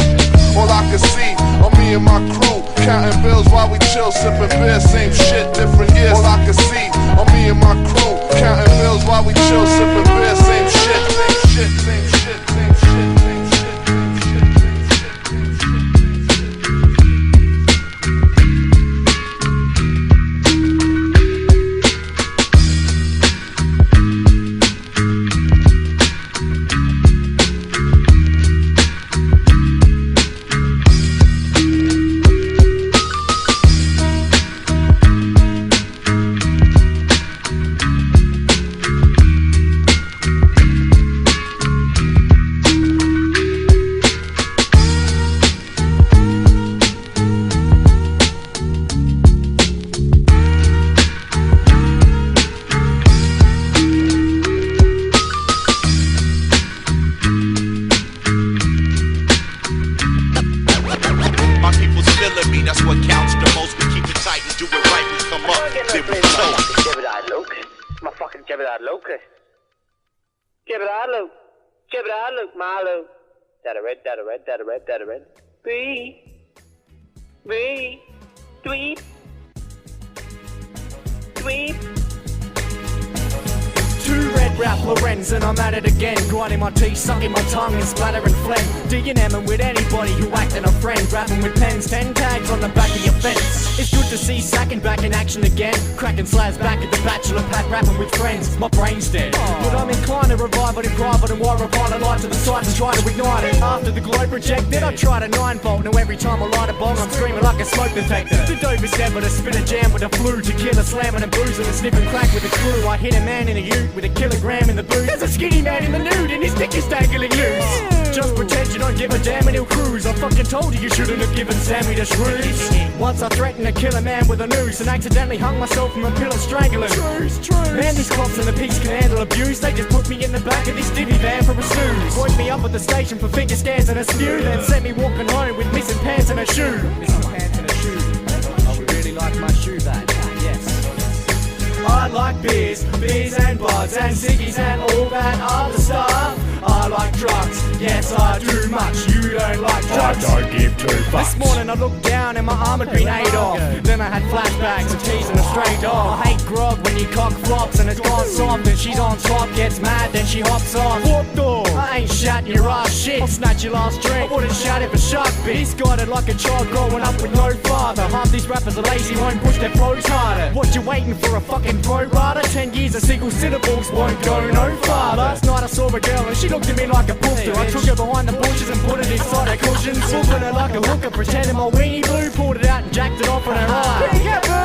All I can see are me and my crew counting bills while we chill, sipping beer, same shit, different years. All I can see are me and my crew counting bills while we chill, sipping beer, same shit, same shit, same shit, same shit. Give it that look. Give it that look. Give it that look, Marlo. That a red, that a red, that a red, that a red. Dweeb. Two red rap Lorenz and I'm at it again. Grinding my teeth, sucking my tongue and splattering phlegm. D&M'ing with anybody who acting a friend. Rapping with pens, 10 tags on the back of your fence. It's good to see Sacking back in action again. Cracking slabs back at the bachelor pad, rapping with friends. My brain's dead, but I'm inclined to revive it in private and wire a pilot light to the side and try to ignite it. After the globe rejected, I tried a 9-volt. Now every time I light a bong, I'm screaming like a smoke detector. The dope is dead, but I spit a jam with a flu. To kill a slamming and boozing and sniffing crack with a crew. I hit a man in a ute with a kilogram in the boot. There's a skinny man in the nude and his dick is dangling loose. Just pretend you don't give a damn and he'll cruise. I fucking told you shouldn't have given Sammy the shrews. Once I threatened to kill a man with a noose and accidentally hung myself from a pillar strangling. Man, these cops and the pigs can handle abuse. They just put me in the back of this divvy van for a snooze. Woke me up at the station for finger scans and a spew. Then sent me walking home with missing pants and a shoe. Missing pants and a shoe. I would really like my shoe back. Yes. I like beers and buds and ciggies and all that other stuff. I like drugs, yes I do much. You don't like drugs. I don't give two fucks. This morning I looked down and my arm had been ate off. Then I had flashbacks of teasing a stray dog. I hate grog when your cock flops and it's gone soft and she's on top, gets mad, then she hops off. What dog? I ain't shatting your ass shit. I'll snatch your last drink. I wouldn't shout if a shark bit. He's got it like a child growing up with no father. Half these rappers are lazy, won't push their flows harder. What you waiting for, a fucking pro rider? 10 years of single syllables won't go no farther. Last night I saw a girl and she looked at me like a poofter. I took her behind the bushes and put it inside her cushions. Swooping her like a hooker, pretending my weenie blue. Pulled it out and jacked it off on her eye.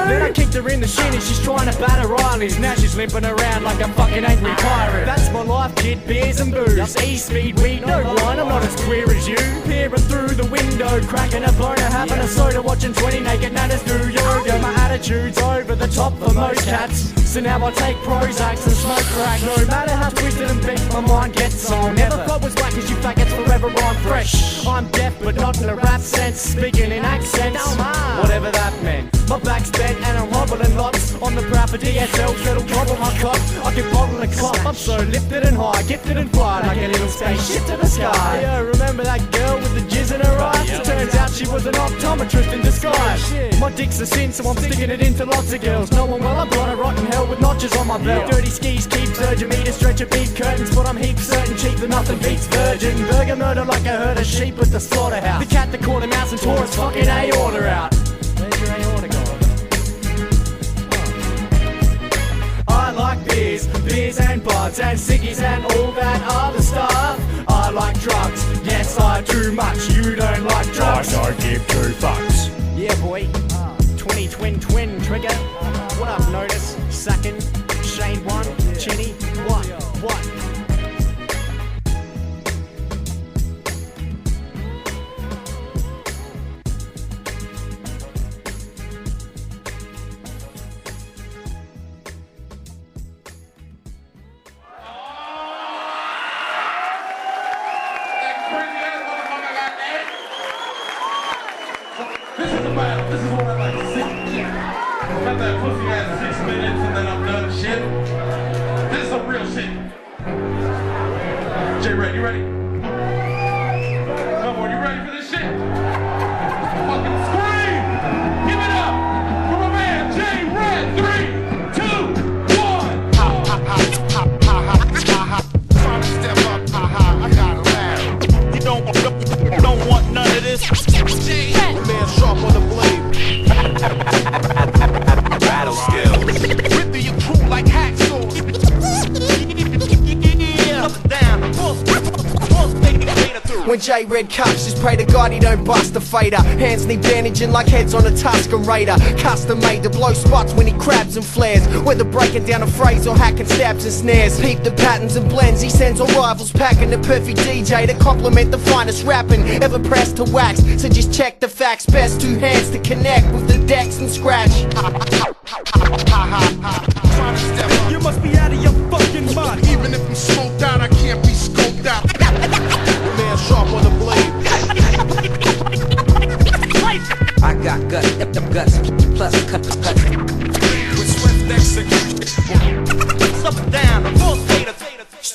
Then I kicked her in the shin and she's trying to bat her eyelids. Now she's limping around like a fucking angry pirate. That's my life, kid, beers and booze. E-speed, weed, no wine, I'm not as queer as you. Peering through the window, cracking a boner, having a soda, watching 20 naked nanas do yoga. My attitude's over the top for most cats. So now I take Prozacs and smoke crack. No matter how twisted and bent my mind gets on. Never thought was whack as you faggots, forever I'm fresh. I'm deaf but not in a rap sense, speaking in accents, whatever that meant. My back's bent and I'm hobbling lots. On the proud for DSLs that'll gobble my cock. I can bottle a clop, I'm so lifted and high, gifted and fly like a little spaceship to the sky. Yeah, remember that girl with the jizz in her eyes? Turns out she was an optometrist in disguise. My dick's a sin, so I'm sticking it into lots of girls. Knowing well I'm gonna rot in hell with notches on my belt. Dirty skis keeps urging me to stretch a beat curtains, but I'm heaps certain cheap that nothing beats virgin. Burger murder like a herd of sheep at the slaughterhouse. The cat that caught a mouse and tore his fucking aorta out. Where's your aorta gone? I like beers and buds and ciggies and all that other stuff. I like drugs, yes I do much. You don't like drugs. I don't give two fucks. Yeah boy, 20 twin trigger. What up Notice, Sacking, Shane 1, Chinny, what? This is what I like to see. Got that pussy ass 6 minutes and then I'm done shit. This is some real shit. J-Red, you ready? Come on, you ready for this shit? Fucking scream! Give it up for my man J-Red. 3, 2, 1. Trying to step up, I gotta laugh. You don't want none of this. Man sharp on the blade. Battle skill. Rip through your crew like hacksaws. Up and down. When J-Red cups, just pray to God he don't bust a fader. Hands need bandaging like heads on a Tuscan Raider. Custom made to blow spots when he crabs and flares. Whether breaking down a phrase or hacking stabs and snares. Peep the patterns and blends, he sends all rivals packing the perfect DJ to complement the finest rapping ever pressed to wax. So just check the facts, best two hands to connect with the decks and scratch. You must be out of your fucking mind. Even if I'm smoked out, I can't be scoped out. Man sharp on the blade. I got guts plus cut. With swift execution. Up and down.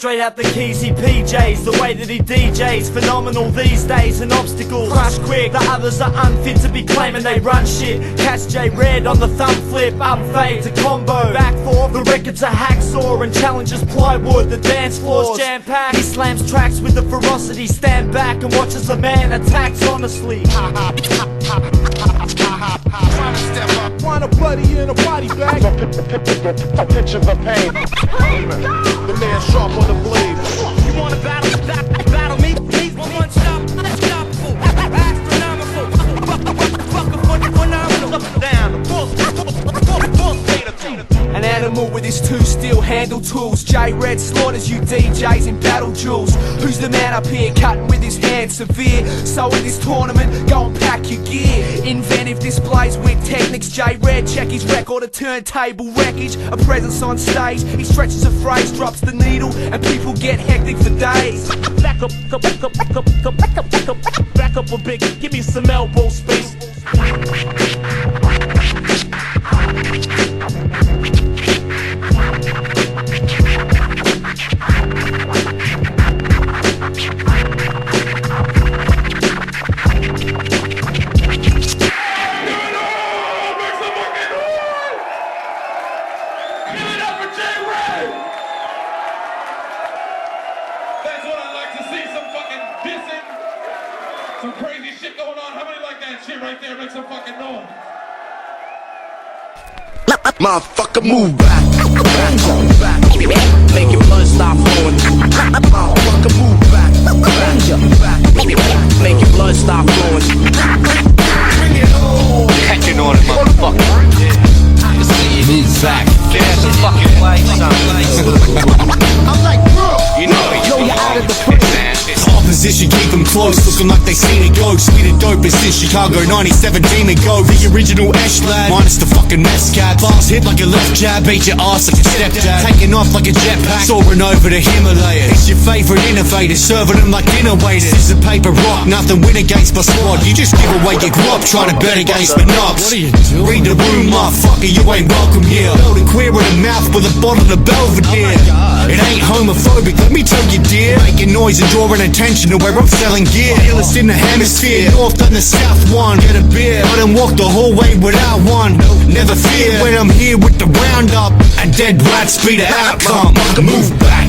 Straight out the Keezy PJs, the way that he DJs, phenomenal these days. An obstacle, crush quick, the others are unfit to be claiming they run shit. Catch J Red on the thumb flip, up fade to combo, back four, the record's a hacksaw and challenges plywood, the dance floor's jam-packed. He slams tracks with the ferocity, stand back and watch as a man attacks honestly. Want a buddy in a body bag? Picture the pain. The man sharp on the blade. You wanna battle me? Please, one stop, unstoppable, astronomical, phenomenal, up and down, full state of tune. An animal with his two steel handle tools. J Red slaughters you DJs in battle duels. Who's the man up here cutting with his hands severe? So in this tournament, go and pack your gear. Inventive displays with techniques. J Red, check his record, a turntable wreckage, a presence on stage. He stretches a phrase, drops the needle, and people get hectic for days. Back up a bit, give me some elbow space. Some crazy shit going on. How many like that shit right there? Make some fucking noise. Motherfucker, move back. Make your blood stop flowing. Motherfucker, move back. Make your blood stop flowing. Bring it on. Catching on it, motherfucker. Move back. Get some fucking lights on. I'm like, bro. You know you're out of the Opposition, keep them close, looking like they seen a ghost. We the dopest in Chicago, 97 demon go. The original Ash lad, minus the fucking mess cat. Bars hit like a left jab, beat your ass like a stepdad. Taking off like a jetpack, soaring over the Himalayas. It's your favorite innovator, serving them like dinner waiters. This is a paper rock, nothing win against my squad. You just give away your grub, trying to bet against the knobs. What are you doing? Read the room, motherfucker, you ain't welcome here. Loading queer in the mouth with a bottle of Belvedere. It ain't homophobic, let me tell you dear. Making noise and drawing attention to where I'm selling gear. Illest in the hemisphere, north and the south one. Get a beer, I done walk the whole way without one. Never fear when I'm here with the roundup. And dead rats be the outcome. Move back.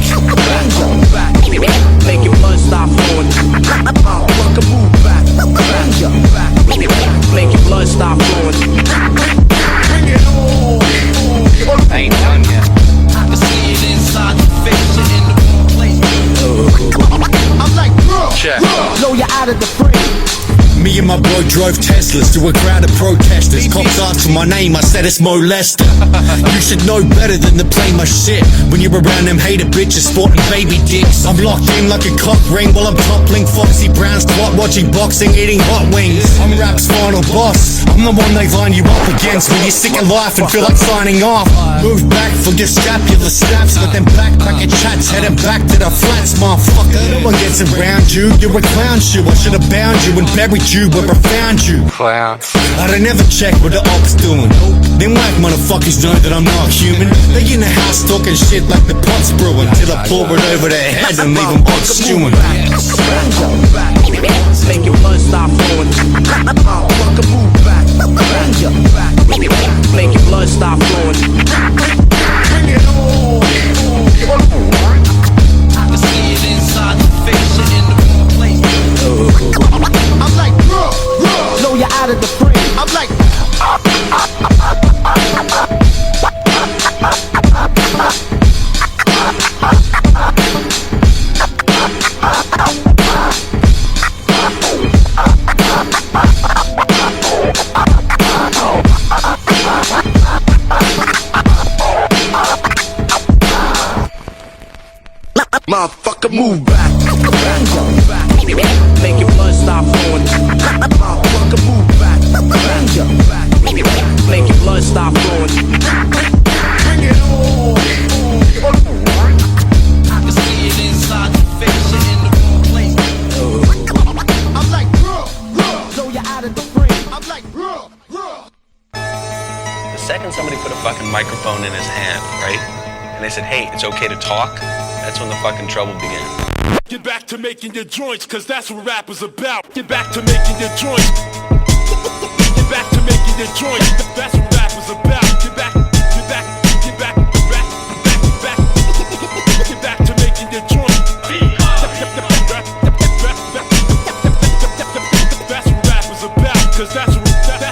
Make your blood stop flowing. Motherfucker, move back. Make your blood stop flowing. Bring it on. I ain't done yet. I can see it inside the face, you're in the wrong place. I'm like, bro. Yo, you're out of the frame. Me and my bro drove Teslas to a crowd of protesters. Cops asked for my name, I said it's Molester. You should know better than to play my shit when you're around them hater bitches sporting baby dicks. I'm locked in like a cock ring while I'm toppling Foxy Brown's twat, watching boxing, eating hot wings. I'm rap's final boss, I'm the one they line you up against when you're sick of life and feel like signing off. Move back for your scapular snaps, let them backpacker chats heading back to the flats, motherfucker. No one gets around you, you're a clown shoe. I should have bound you and buried you where I found you. Clown. I'd have never checked what the ops doing. Them whack motherfuckers know that I'm not human. They in the house talking shit like the pot's brewing, till I pour it over their head and leave them hot stewing. Make your blood stop flowing. Motherfucker, move back. Make your blood stop flowing. Bring it on. I can see it inside the face, you're in the wrong place. I'm like, bro. Yo, you're out of the frame. I'm like, motherfucker, move back. Make your blood stop flowing. Motherfucker, move back. Make your blood stop flowing. Bring it on. I can see it inside the face, you're in the wrong place. I'm like, bro. Yo, you're out of the frame. I'm like, bro. The second somebody put a fucking microphone in his hand, right? And and they said, hey, it's okay to talk, that's when the fucking trouble began. Get back to making your joints, cause that's what rap is about. Get back to making your joints. Get back to making your joints, that's what rap is about. Get back, get back, get back, back, back, back. Get back to making your joints. That's what rap is about, cause that's what rap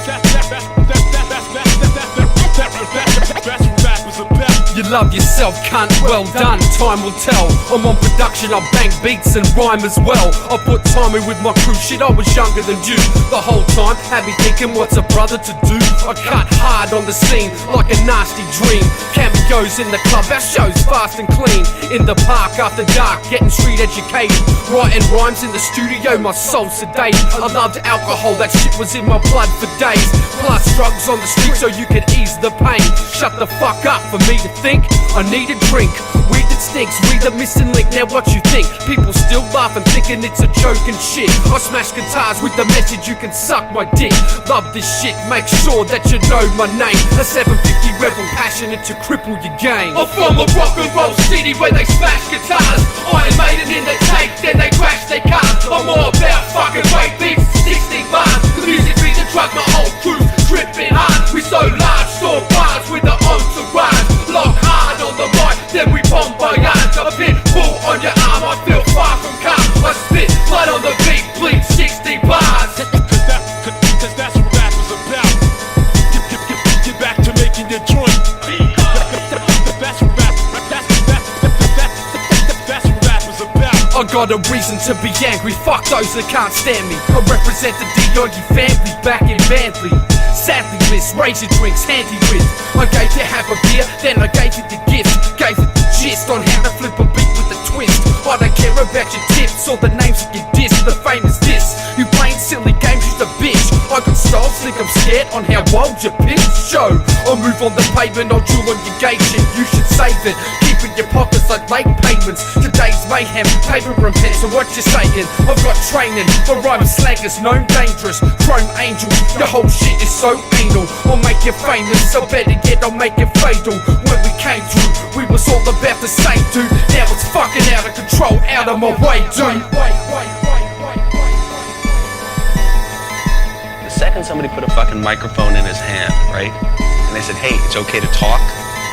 is about. You love yourself, cunt, well done, time will tell. I'm on production, I bang beats and rhyme as well. I put time in with my crew, shit, I was younger than you. The whole time, had me thinking, what's a brother to do? I cut hard on the scene, like a nasty dream. Cameos in the club, our show's fast and clean. In the park after dark, getting street educated. Writing rhymes in the studio, my soul sedated. I loved alcohol, that shit was in my blood for days. Plus drugs on the street so you could ease the pain. Shut the fuck up for me to think, I need a drink. Weed that stinks, we the missing link. Now what you think? People still laughing, thinking it's a joke and shit. I smash guitars with the message, you can suck my dick. Love this shit, make sure that you know my name. A 750 rebel, passionate to cripple your game. I'm from a rock and roll city where they smash guitars. Iron Maiden in the tank, then they crash their cars. I'm all about fucking weight beats, 60 bars. The music beat the drug, my whole crew's tripping hard. We so large, store bars with the entourage. Lock hard on the mic, then we bomb by yards. A pin pull on your arm, I feel far from calm. I spit blood on the beat, bleed 60 bars. Cause that's what rap is about. Get back to making your joint. That's what rap is about. I got a reason to be angry, fuck those that can't stand me. I represent the Diogi family back in Manly. Sadly miss, raise your drinks handy with. I gave you half a beer, then I gave you the gift. Gave you the gist on how to flip a beat with a twist. I don't care about your tips or the names of your diss. The fame is this, you playing silly games, just a bitch. I got style, think I'm scared on how wild your pitch show. I'll move on the pavement, I'll jewel on your gate shit. You should save it, keep in your pockets like late payments. Today's mayhem, paper and pen, so what you saying? I've got training for rhyme slaggers, known dangerous. Chrome angels, your whole shit is so anal. I'll make you famous, so better yet I'll make it fatal. When we came through, we was all about the same dude. Now it's fucking out of control, out of my way, dude. The second somebody put a fucking microphone in his hand, right? And they said, hey, it's okay to talk,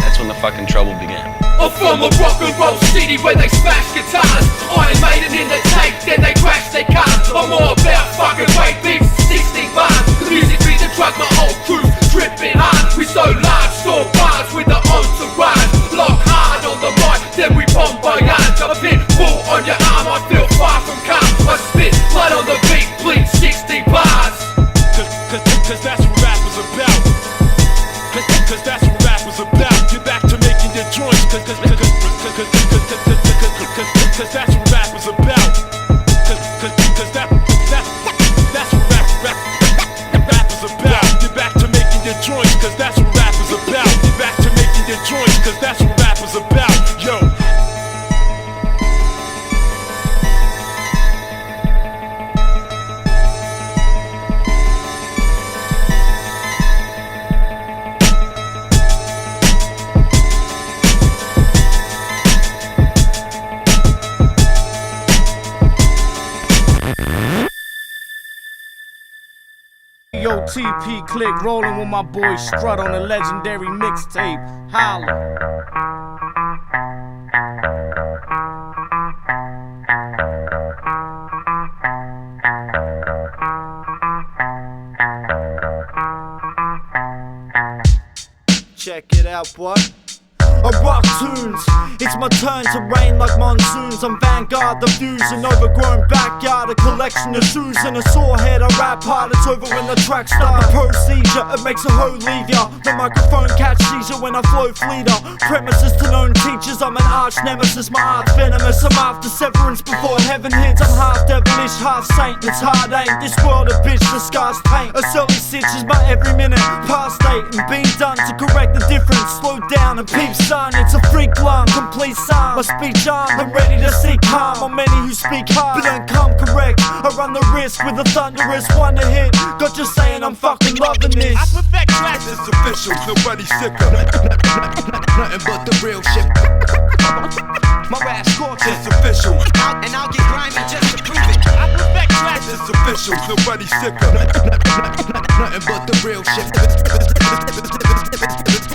that's when the fucking trouble began. I'm from a rock and roll city where they smash guitars. Iron Maiden in the tank, then they crash their cars. I'm all about fucking weight beats, 60 bars. The music beat the drug, my whole crew's tripping hard. We so large, store bars with the entourage. Lock hard on the mic, then we bomb by yards. A pin pull on your arm, I feel far from calm. I spit blood on the beat, bleed 60 bars. Cause that's what rap is about. Cause that's what rap is about. Get back to making your joints. Cause that's what rap is about. Cause that's what rap is about. Get back to making your joints. Cause that's what rap is about. Get back to making your joints. Cause that's what rap is about. Yo. Yo, TP click, rolling with my boy Strut on the legendary mixtape. Holla. Check it out, what? I rock tunes, it's my turn to rain like monsoons. I'm vanguard, the views, an overgrown backyard, a collection of shoes and a sore head. I rap hard, it's over when the track starts. The procedure, it makes a hoe leave ya. The microphone catch seizure when I flow fleeter. Premises to known teachers, I'm an arch nemesis. My art's venomous, I'm after severance before heaven hits. I'm half devilish, half saint, it's hard ain't. This world a bitch, the scars paint. A silly stitch is my every minute, past 8 and being done to correct the difference. Slow down and peep son, it's a freak lung, complete sound. My speech armed, I'm ready to seek harm on many who speak hard, but don't come correct. I run the risk with a thunderous one to hit. Got you saying I'm fucking loving this. I perfect tracks, it's official, nobody sicker. Nothing but the real shit. My rap scorches, it's official. And I'll get grimy just to prove it. I perfect tracks, It's official. Nobody sicker. Nothing but the real shit.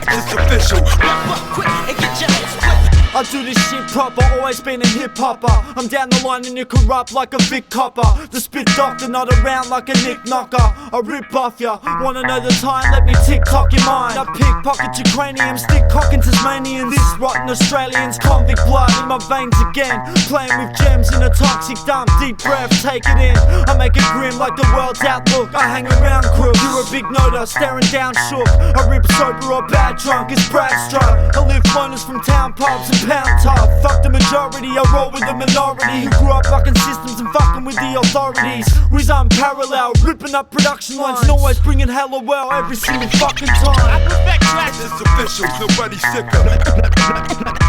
It's official. Wrap up quick and get your head split. I do this shit proper, always been a hip-hopper. I'm down the line and you corrupt like a Vic Copper. The spit doctor, not around like a Nick Knocker. I rip off ya, wanna know the time, let me tick-tock your mind. I pickpocket your cranium, stick cocking Tasmanians. This rotten Australians, convict blood in my veins again. Playing with gems in a toxic dump, deep breath, take it in. I make it grim like the world's outlook. I hang around crooks, you're a big noter, staring down shook. I rip sober or bad drunk, it's Brad Struck. I live loners from town pubs and pound tough. Fuck the majority, I roll with the minority who grew up fucking systems and fucking with the authorities. We's unparalleled, ripping up production lines and always bringing hella well every single fucking time. I perfect tracks, It's official. Nobody sicker.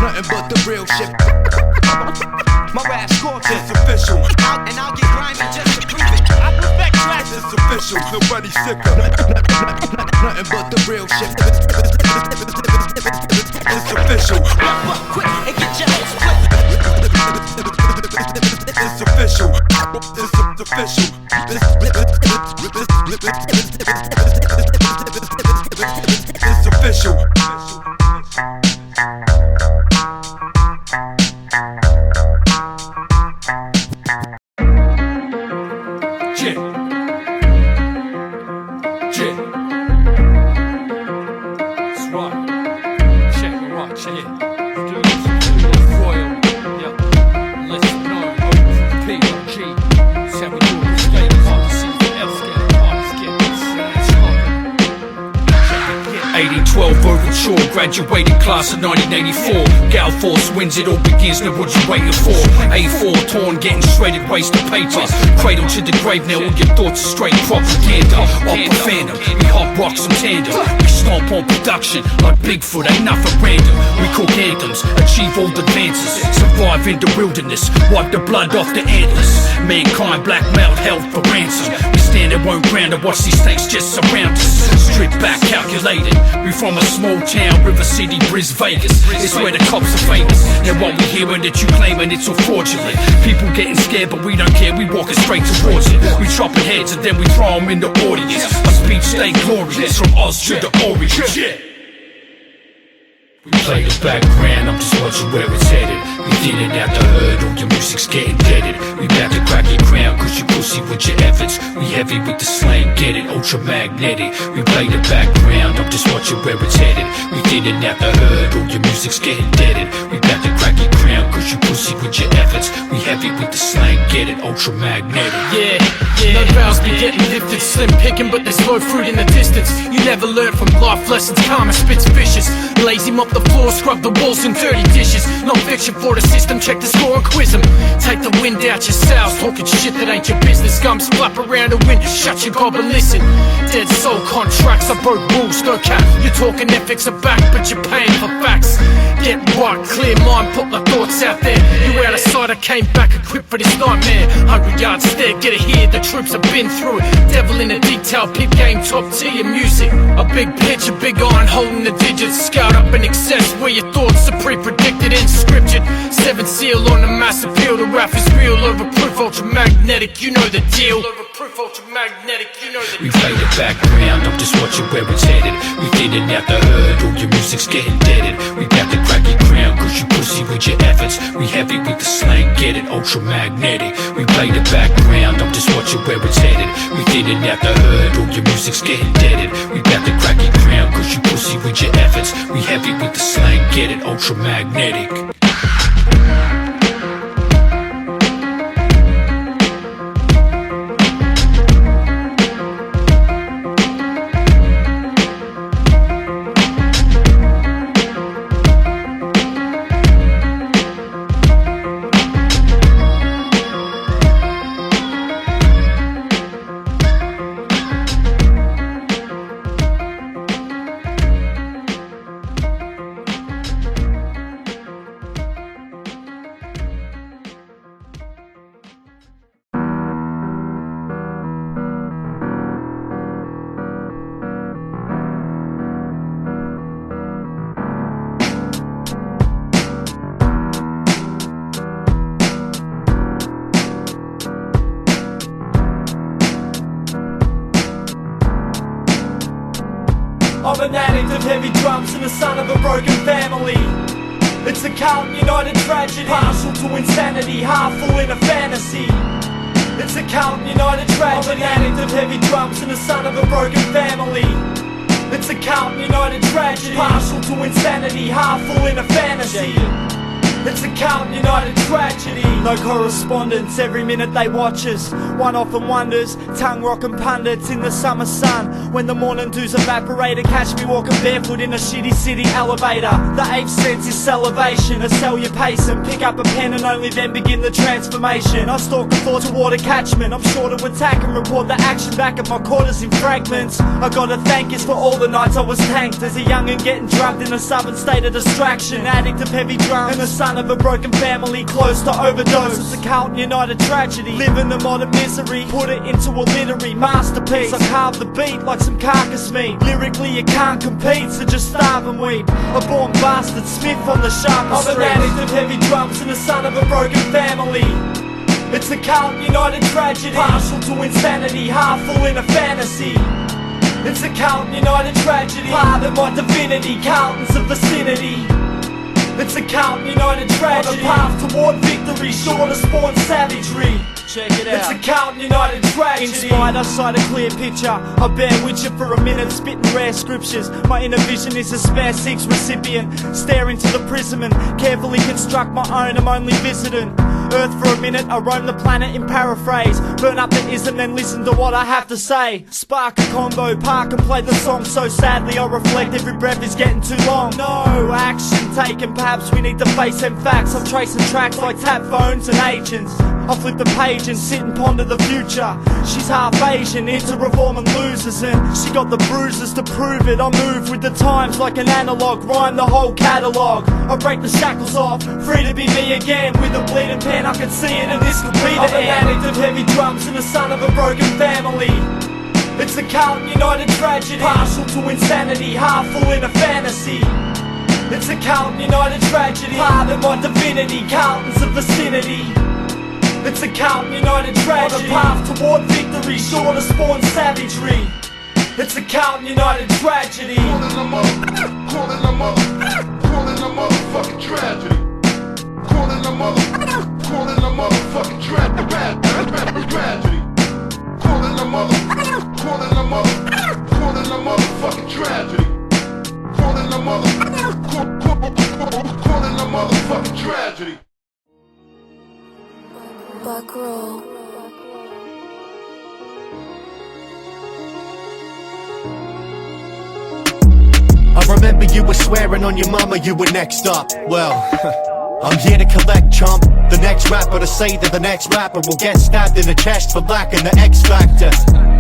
Nothing but the real shit. My rap scorches, it's official. and I'll get grimy just to prove it. I perfect tracks, It's official. Nobody sicker. Nothing but the real shit. It's official. wrap up quick and get your head split. It's official. It's official. It's official. Jit. Jit. That's right. Check it right, check it. Do this royal. Yeah. Let's know. P.O.G. That's how we do it. This game is on the scene. Else get it. Let's get this. Let's go. 1812 overture, graduated class of 1984. Gal Force wins, it all begins, now what you waiting for? A4 torn, getting shredded, waste of paper. Cradle to the grave, now all your thoughts are straight propaganda. Upper phantom, we hot rocks and tandem. We stomp on production, like Bigfoot, ain't nothing random. We cook anthems, achieve old advances. Survive in the wilderness, wipe the blood off the antlers. Mankind blackmailed, held for ransom. We stand at one ground and watch these snakes just surround us. Stripped back, calculated. We from a small town, River City, Briz, Vegas. It's where the cops are famous. And what we hearing that you claiming it's all fraudulent. People getting scared, but we don't care. We walking straight towards it. We chopping heads and then we throw them in the audience. Our speech stay glorious from Oz to the Orient. Yeah. We play the background, I'm just watching where it's headed. We did it out the hood, all your music's getting deaded. We bout to crack your crown, cause you pussy with your efforts. We heavy with the slang, get it, ultra magnetic. We play the background, I'm just watching where it's headed. We did it out the hood, all your music's getting deaded. We bout to crack your crown, cause you pussy with your efforts. We heavy with the slang, get it, ultra magnetic. Yeah, no vows be getting lifted, slim picking, but there's no fruit in the distance. You never learn from life lessons, karma spits vicious. Lazy mop the floor, scrub the walls and dirty dishes. Non fiction for the system, check the score and quiz them. Take the wind out your sails, talking shit that ain't your business. Gums flap around the wind, shut your gob and listen. Dead soul contracts, I broke rules, no cap. You're talking ethics are back, but you're paying for facts. Get right, clear mind, put my thoughts out there. You out of sight, I came back equipped for this nightmare. 100 yards stare, get it here, the troops have been through it. Devil in a detail, pit game, top tier music. A big pitch, a big iron holding the digits. Scout up in excess, where your thoughts are pre-predicted and scripted. 7 seal on the mass appeal, the rap is real. Overproof, ultra magnetic, you know the deal. Overproof, ultra magnetic, you know the deal. We play the background, I'm just watching where it's headed. We did it out the hood, all your music's getting deaded. We bout to crack your crown, cause you pussy with your efforts. We heavy with the slang, get it, ultra magnetic. We play the background, I'm just watching where it's headed. We did it out the hood, all your music's getting deaded. We bout to crack your crown, cause you pussy with your efforts. We heavy with the slang, get it, ultra magnetic. of heavy drums and the son of a broken family. It's a Carlton United tragedy, partial to insanity, half full in a fantasy. It's a Carlton United tragedy, I'm an addict of heavy drums and the son of a broken family. It's a Carlton United tragedy, partial to insanity, half full in a fantasy. It's a Carlton United tragedy. No correspondence, every minute they watch us. One often wonders, tongue rockin' pundits in the summer sun. When the morning dews evaporate, catch me walking barefoot in a shitty city elevator. The eighth sense is salivation, a sell your pace and pick up a pen and only then begin the transformation. I stalk a thought toward a catchment, I'm sure to attack and report the action back at my quarters in fragments. I gotta thank yous for all the nights I was tanked as a young'un getting drugged in a southern state of distraction. Addict of heavy drums and the son of a broken family, close to overdose. It's a Carlton United tragedy, live in the modern misery, put it into a literary masterpiece. I carve the beat like some carcass meat, lyrically you can't compete, so just starve and weep. A born bastard, Smith on the sharpest street. I'm an addict of heavy drums and the son of a broken family. It's a Carlton United tragedy, partial to insanity, half full in a fantasy. It's a Carlton United tragedy, part of my divinity, Carlton's a vicinity. It's a Carlton United tragedy, on a path toward victory, sure to spawn savagery. Check it out. It's a Carlton United tragedy. Inspired, I sight a clear picture. I bear with you for a minute, spitting rare scriptures. My inner vision is a spare six recipient, staring to the prism and carefully construct my own. I'm only visiting Earth for a minute, I roam the planet in paraphrase. Burn up the ism, then listen to what I have to say. Spark a combo, park and play the song so sadly I reflect every breath is getting too long. No action taken, perhaps we need to face them facts. I'm tracing tracks like tap phones and agents. I flip the page and sit and ponder the future. She's half Asian, into reform and losers, and she got the bruises to prove it. I move with the times like an analog, rhyme the whole catalogue. I break the shackles off, free to be me again. With a bleeding pen I can see it and this could be the end. I'm an addict of heavy drums and the son of a broken family. It's a Carlton United tragedy, partial to insanity, half full in a fantasy. It's a Carlton United tragedy, part of my divinity, Carlton's a vicinity. It's a Carlton United tragedy, on a path toward victory, sure to spawn savagery. It's a Carlton United tragedy. Calling a motherfucking tragedy. Calling a motherfucking tragedy. Calling a motherfucking tragedy. Calling a motherfucking tragedy. Back row. I remember you were swearing on your mama you were next up. Well, I'm here to collect, chump. The next rapper to say that the next rapper will get stabbed in the chest for lacking the X factor.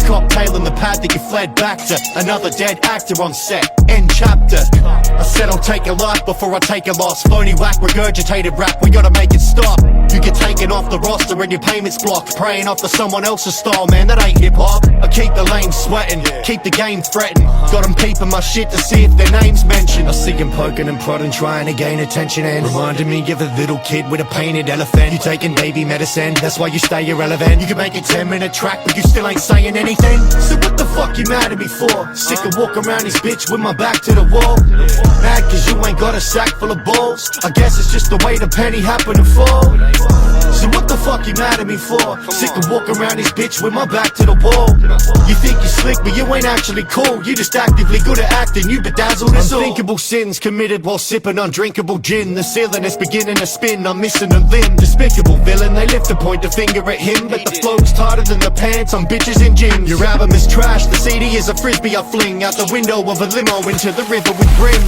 Cocktail in the pad that you fled back to. Another dead actor on set, end chapter. I said I'll take a life before I take a loss. Phony whack, regurgitated rap, we gotta make it stop. You get taken off the roster and your payments blocked. Praying off to someone else's style, man, that ain't hip-hop. I keep the lane sweating, keep the game threatened. Got them peeping my shit to see if their name's mentioned. I see them poking and prodding, trying to gain attention, and reminding me of a little kid with a painted elephant. You taking baby medicine, that's why you stay irrelevant. You can make a 10-minute track, but you still ain't saying anything. So what the fuck you mad at me for? Sick of walking around this bitch with my back to the wall. Mad cause you ain't got a sack full of balls. I guess it's just the way the penny happened to fall. So what the fuck you mad at me for? Sick of walking around this bitch with my back to the wall. You think you're slick but you ain't actually cool. You just actively good at acting, you bedazzled us all. Unthinkable sins committed while sipping undrinkable gin. The ceiling is beginning to spin, I'm missing a limb. Despicable villain, they lift and point the finger at him, but the flow's tighter than the pants on bitches in gyms. Your album is trash, the CD is a frisbee I fling out the window of a limo into the river with brim.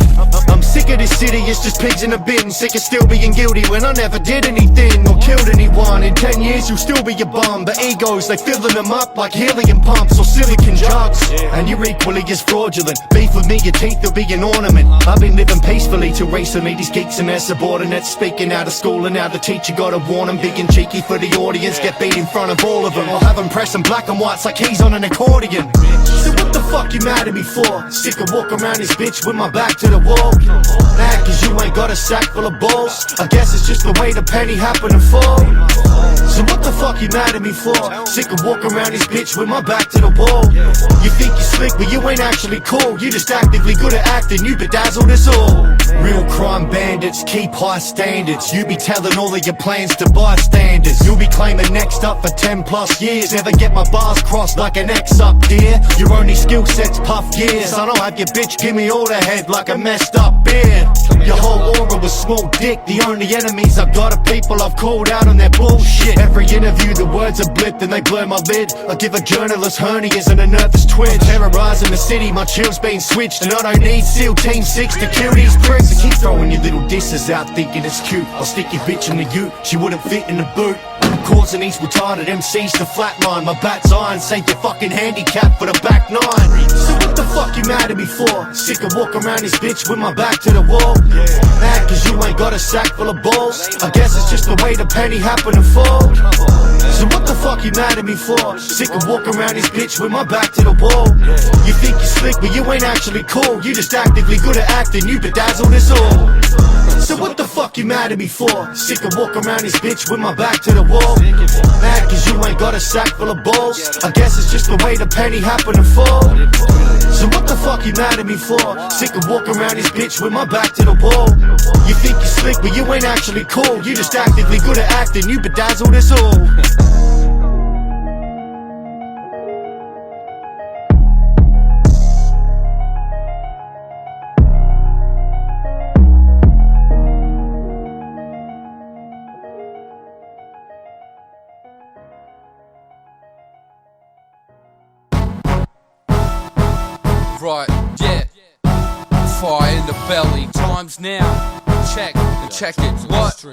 I'm sick of this city, it's just pigs in a bin. Sick of still being guilty when I never did anything or killed anyone. In 10 years you'll still be a bum. But egos, they filling them up like helium pumps or silicon jugs. And you're equally as fraudulent. Beef with me, your teeth will be an ornament. I've been living peacefully till recently. These geeks and their subordinates speaking out of school, and now the teacher gotta warn them. Big and cheeky for the audience, get beat in front of all of them. I'll have them pressing black and whites like he's on an accordion. So what the fuck you mad at me for? Sick of walking around this bitch with my back to the wall. Mad cause you ain't got a sack full of balls. I guess it's just the way the penny happened to fall. So what the fuck you mad at me for? Sick of walking around this bitch with my back to the wall. You think you slick but you ain't actually cool. You just actively good at acting, you bedazzled us all. Real crime bandits keep high standards. You be telling all of your plans to bystanders. You'll be claiming next up for 10 plus years. Never get my bars crossed like an X up, dear. Your only skill set's puff gears. I don't have your bitch give me all the head like a messed up beard. Your whole aura was small dick. The only enemies I've got are people I've called out on their bullshit. Every interview the words are blipped and they blur my lid. I give a journalist hernias and a nervous twitch. Terrorizing the city, my chill's been switched. And I don't need SEAL Team 6 to kill these pricks. So keep throwing your little disses out thinking it's cute. I'll stick your bitch in the ute, she wouldn't fit in the boot. I'm causing these retarded MCs to flatline. My bat's iron, save your fucking handicap for the back nine. So what the fuck you mad at me for? Sick of walking around this bitch with my back to the wall. Mad cause you ain't got a sack full of balls. I guess it's just the way the penny happened to fall. So what the fuck you mad at me for? Sick of walking around this bitch with my back to the wall. You think you slick but you ain't actually cool. You just actively good at acting, you bedazzled us all. So what the fuck you mad at me for? Sick of walking around this bitch with my back to the wall. Mad cause you ain't got a sack full of balls. I guess it's just the way the penny happened to fall. So what the fuck you mad at me for? Sick of walking around this bitch with my back to the wall. You think you slick but you ain't actually cool. You just actively good at acting, you bedazzled us all. Right, yeah. Fire in the belly, times now. Check it. What?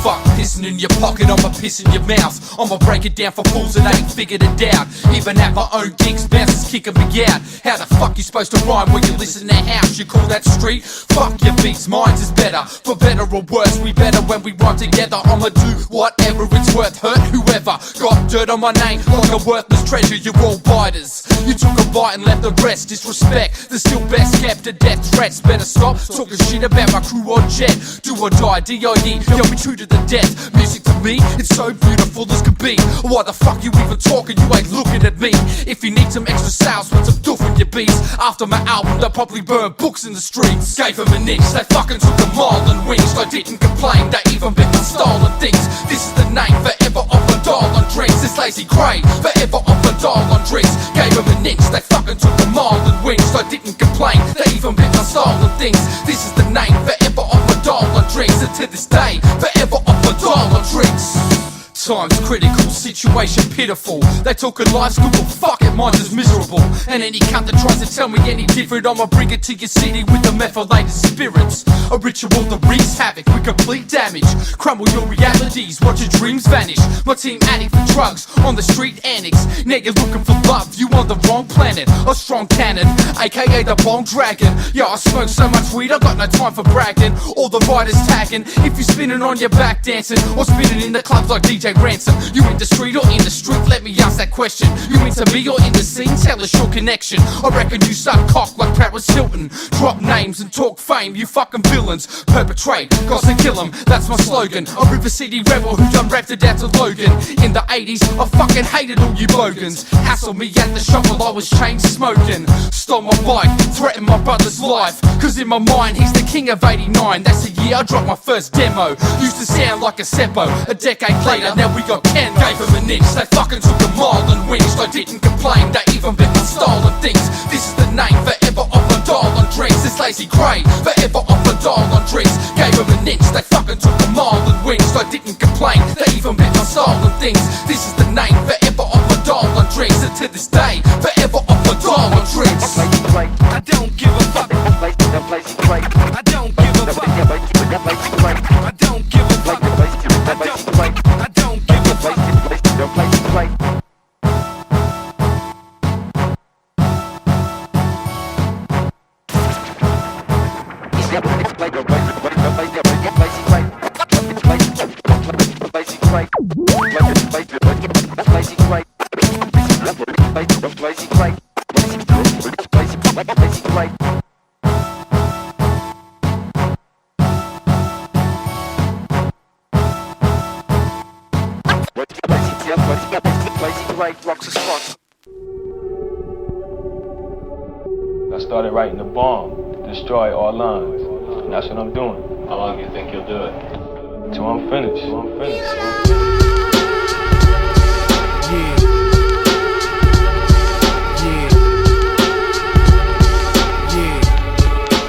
Fuck pissing in your pocket, I'ma piss in your mouth. I'ma break it down for fools that ain't figured it out. Even at my own gigs, bouncers kicking me out. How the fuck you supposed to rhyme when you listen to house? You call that street? Fuck your beats, mine's is better. For better or worse, we better when we rhyme together. I'ma do whatever it's worth, hurt whoever. Got dirt on my name like a worthless treasure, you're all biters. You took a bite and left the rest. Disrespect, the still best kept to death threats. Better stop talking shit about my crew or jet. Do or die, D.I.E., you'll be true to the death. Music to me, it's so beautiful as could be. Why the fuck you even talking, you ain't looking at me. If you need some extra sales, put some doof in your beats. After my album, they'll probably burn books in the streets. Gave them an inch, they fucking took a mile and wings. I didn't complain, they even bit my stolen things. This is the name, forever off a dial on drinks. This lazy grey, forever off a dial on drinks. Gave them an inch, they fucking took a mile and wings. I didn't complain, they even bit my stolen things. This is the name, forever off a dial on drinks. And to this day, forever off a dial on drinks. Time's critical, situation pitiful. They talk in life school, but fuck it, mine's is miserable. And any cunt that tries to tell me any different, I'ma bring it to your city with the methylated spirits. A ritual that wreaks havoc with complete damage. Crumble your realities, watch your dreams vanish. My team addict for drugs, on the street annex. Now you're looking for love, you on the wrong planet. A strong cannon, aka the bomb dragon. Yeah, I smoke so much weed, I got no time for bragging. All the riders tagging, if you're spinning on your back dancing, or spinning in the clubs like DJ Ransom. You in the street or in the street? Let me ask that question. You into me or in the scene? Tell us your connection. I reckon you suck cock like Paris Hilton. Drop names and talk fame, you fucking villains. Perpetrate, gossip kill 'em, that's my slogan. A River City rebel who done rapped it out to Logan. In the 80s, I fucking hated all you bogans. Hassled me at the shop while I was chain smoking. Stole my bike, threatened my brother's life. Cause in my mind, he's the king of 89. That's the year I dropped my first demo. Used to sound like a Seppo. A decade later, now we got 10, gave them an inch. They fucking took a mile and wings. I didn't complain, they even bit my stolen things. This is the name, forever off a dial on drinks. This lazy grey, forever off a dial on drinks. Gave them an inch, they fucking took a mile and wings. I didn't complain, they even bit my stolen things. This is the name, forever off a dial on drinks. And to this day, forever off a dial on drinks. I don't give a fuck. I don't give a fuck. I don't give a fuck. I don't give a fuck. Lazy right rocks are spot. I started writing a bomb to destroy all lines. And that's what I'm doing. How long do you think you'll do it? Till I'm finished.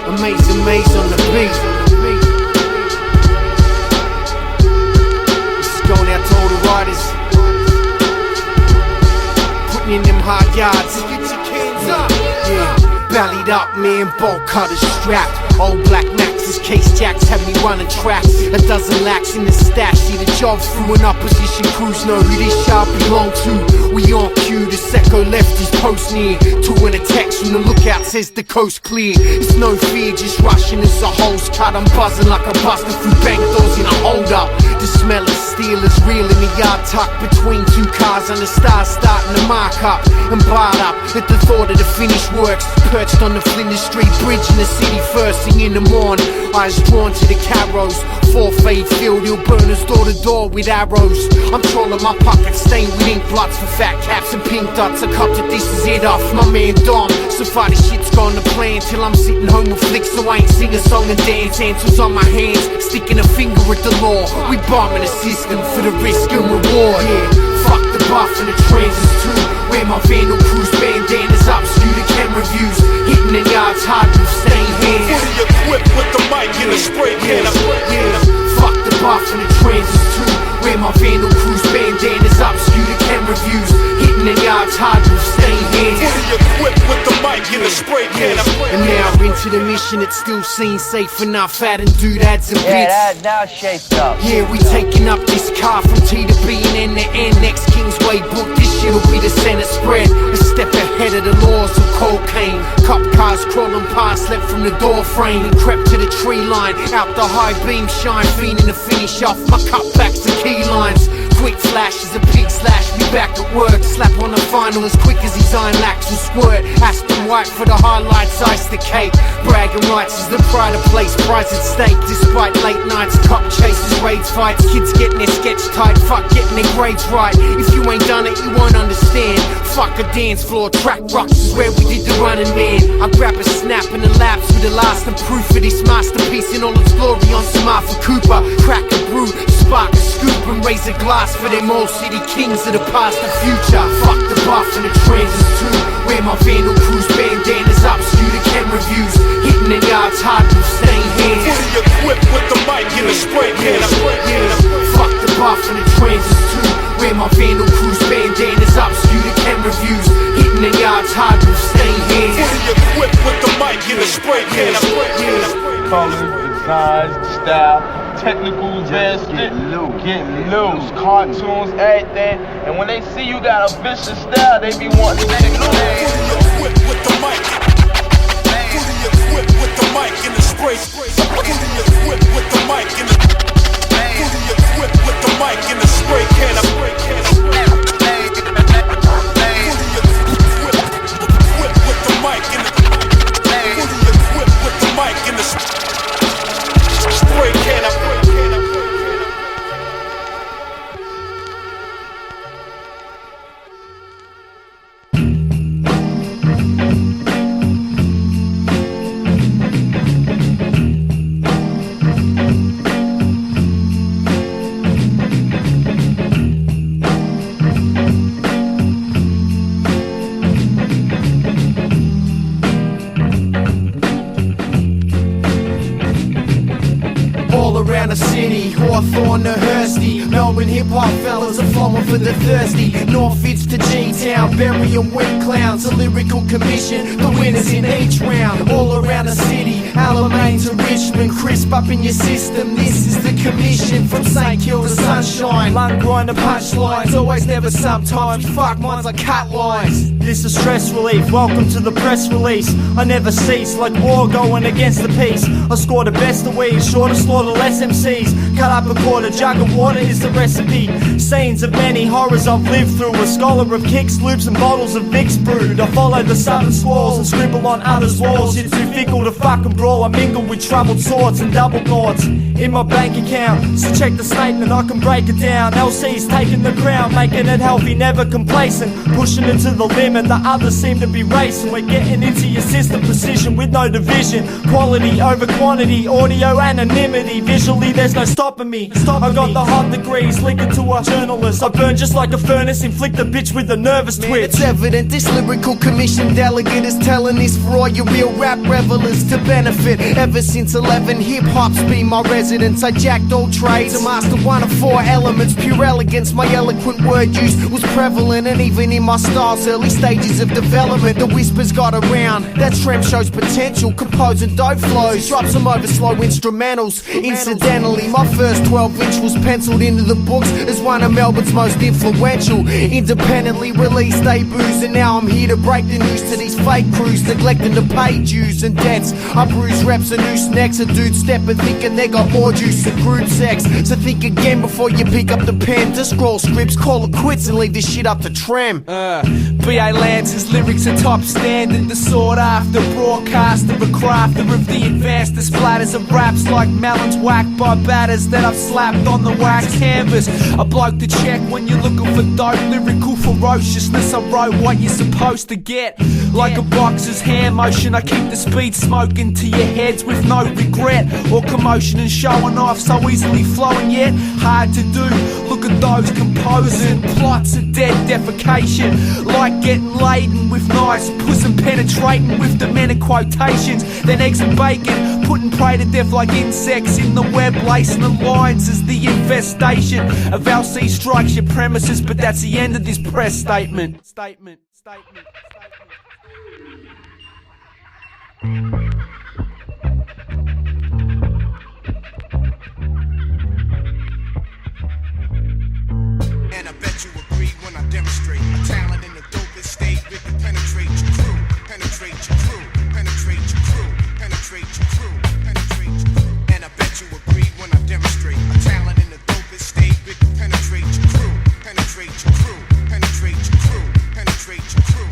Amazing maze on the beat. This is going out to all the riders, putting in them hard yards. Get your cans up. Bellied up, man, bolt cutters strapped. Old black Max's case jacks had me running tracks. A dozen lakhs in the stash. See the job through an opposition crews. Know who this shall belong to. We on cue. The Secco left his post near. Two in a text from the lookout says the coast clear. It's no fear, just rushing as a hole's cut. I'm buzzing like a buster through bank doors in a hold up. The smell of steel is real in the yard tucked between two cars and the stars starting to mark up and barred up at the thought of the finished works. Perched on the Flinders Street Bridge in the city first thing in the morning. Eyes drawn to the carrows. 4-fade field, he'll burn us door to door with arrows. I'm trolling my pockets stained with ink blots for fat caps and pink dots. I cop that this is it off my man Dom. So far the shit's gone to plan till I'm sitting home with flicks. So I ain't sing a song and dance. Answers on my hands, sticking a finger at the law. We bombing the system for the risk and reward. Fuck the buff and the transits too. Wear my Vandal Cruise bandanas up, skew the camera views. Hitting the yards hard with stained hands. Fully equipped with the mic and the spray can. Fuck the buff and the transits too. Wear my Vandal Cruise bandanas up, skew the camera views. Hitting the yards hard with stained hands. Fully equipped with the mic and the spray can. And now we're into the mission, it still seems safe enough. Adding doodads and bits. Yeah, that now shaped up. Yeah, we taking up this car from T to B and N to N. Next Kingsway book, this shit'll be the center spread. A step ahead of the laws of cocaine. Cop cars crawling past, left from the door frame and crept to the tree line. Out the high beam shine, fiending to finish off my cutbacks to key lines. Quick flashes, a pig slash, be back at work. Slap on the final as quick as his Ironlaks will squirt. Aspen white for the highlights, ice the cake. Bragging rights is the pride of place, prize at stake. Despite late nights, cop chases, raids, fights. Kids getting their sketch tight, fuck getting their grades right. If you ain't done it, you won't understand. Fuck a dance floor, track rocks is where we did the running man. I grab a snap and a lapse with the last and proof of this masterpiece in all its glory on some Arthur Cooper. Crack a brew, spark a scoop and raise a glass for them old city kings of the past and future. Fuck the buff and the transits too. Wear my Vandal Cruise bandanas up, skew the camera views. Hitting the yards hard with stained hands. Fully equipped with the mic and the spray can. Fuck the buff and the transits too. Wear my Vandal Cruise bandanas up, skew the camera views. Hitting the yards hard with stained hands. Fully equipped with the mic and the spray can. Colors, designs, style, technical advancement, getting loose, cartoons, everything. And when they see you got a vicious style, they be wanting to take loose. Fully equipped with the mic. Fully equipped with the mic and the spray. Fully equipped with the mic and the. Fully equipped with the mic and the spray can. Fully equipped with the mic and the. Fully equipped with the mic and the spray can. Around the city, Hawthorne to Hursty. Melbourne hip-hop fellas are flowing for the thirsty. North it's to G-Town, Berry and Wet Clowns. A lyrical commission, the winners in each round. All around the city, Alamein to Richmond. Crisp up in your system, this is the commission. From St Kilda to Sunshine, lung grind to punchlines. Always, never, sometimes, fuck mine's like cut lines. this is stress relief. Welcome to the press release. I never cease, like war going against the peace. I score the best of weeds, sure to slaughter less MCs. Cut up a quarter, jug of water is the recipe. Scenes of many horrors I've lived through. A scholar of kicks, loops and bottles of Vicks brewed. I follow the southern squalls and scribble on others' walls. You're too fickle to fucking brawl. I mingle with troubled swords and double thoughts in my bank account. So check the statement, I can break it down. LC's taking the crown, making it healthy, never complacent. Pushing it to the limit, the others seem to be racing. We're getting into your system, precision with no division. Quality over quantity, audio anonymity. Visually there's no stopping me. I got the hot degrees, linking to a journalist. I burn just like a furnace, inflict a bitch with a nervous twitch. It's evident this lyrical commission delegate is telling this for all your real rap revelers to benefit. Ever since 11, hip-hop's been my residence. I jacked all trades to master one of 4 elements. Pure elegance, my eloquent word use was prevalent. And even in my style's early stages of development, the whispers got around that Trem shows potential. Composing dope flows, drop some overslow instrumentals. Incidentally, my first 12-inch was penciled into the books as one of Melbourne's most influential independently released debuts. And now I'm here to break the news to these fake crews neglecting to pay dues and debts. I bruise reps and noose necks, a dude stepping thinking they got more juice than crude sex. So think again before you pick up the pen to scroll scripts, call it quits and leave this shit up to Trem. B.A. Lance's lyrics are top standard. The sought after broadcaster, a crafter of the advanced. The splatters of raps like melons whacked by batters that I've slapped on the wax canvas. A bloke to check when you're looking for dope. Lyrical ferociousness, I wrote what you're supposed to get. Like a boxer's hand motion, I keep the speed smoking to your heads with no regret or commotion and showing off so easily flowing yet hard to do. Look at those composing plots of dead defecation, like getting laden with knives, puss and penetrating with demented quotations. Then eggs and bacon, putting prey to death like insects in the web, lacing the lines as the infestation of LC strikes your premises. But that's the end of this press statement. And I bet you agree when I demonstrate a talent in the dopest state. We can penetrate your crew, penetrate your crew, penetrate your crew, penetrate your crew, penetrate your crew. And I bet you agree when I demonstrate a talent in the dopest state. We can penetrate your crew, penetrate your crew, penetrate your crew, penetrate your crew.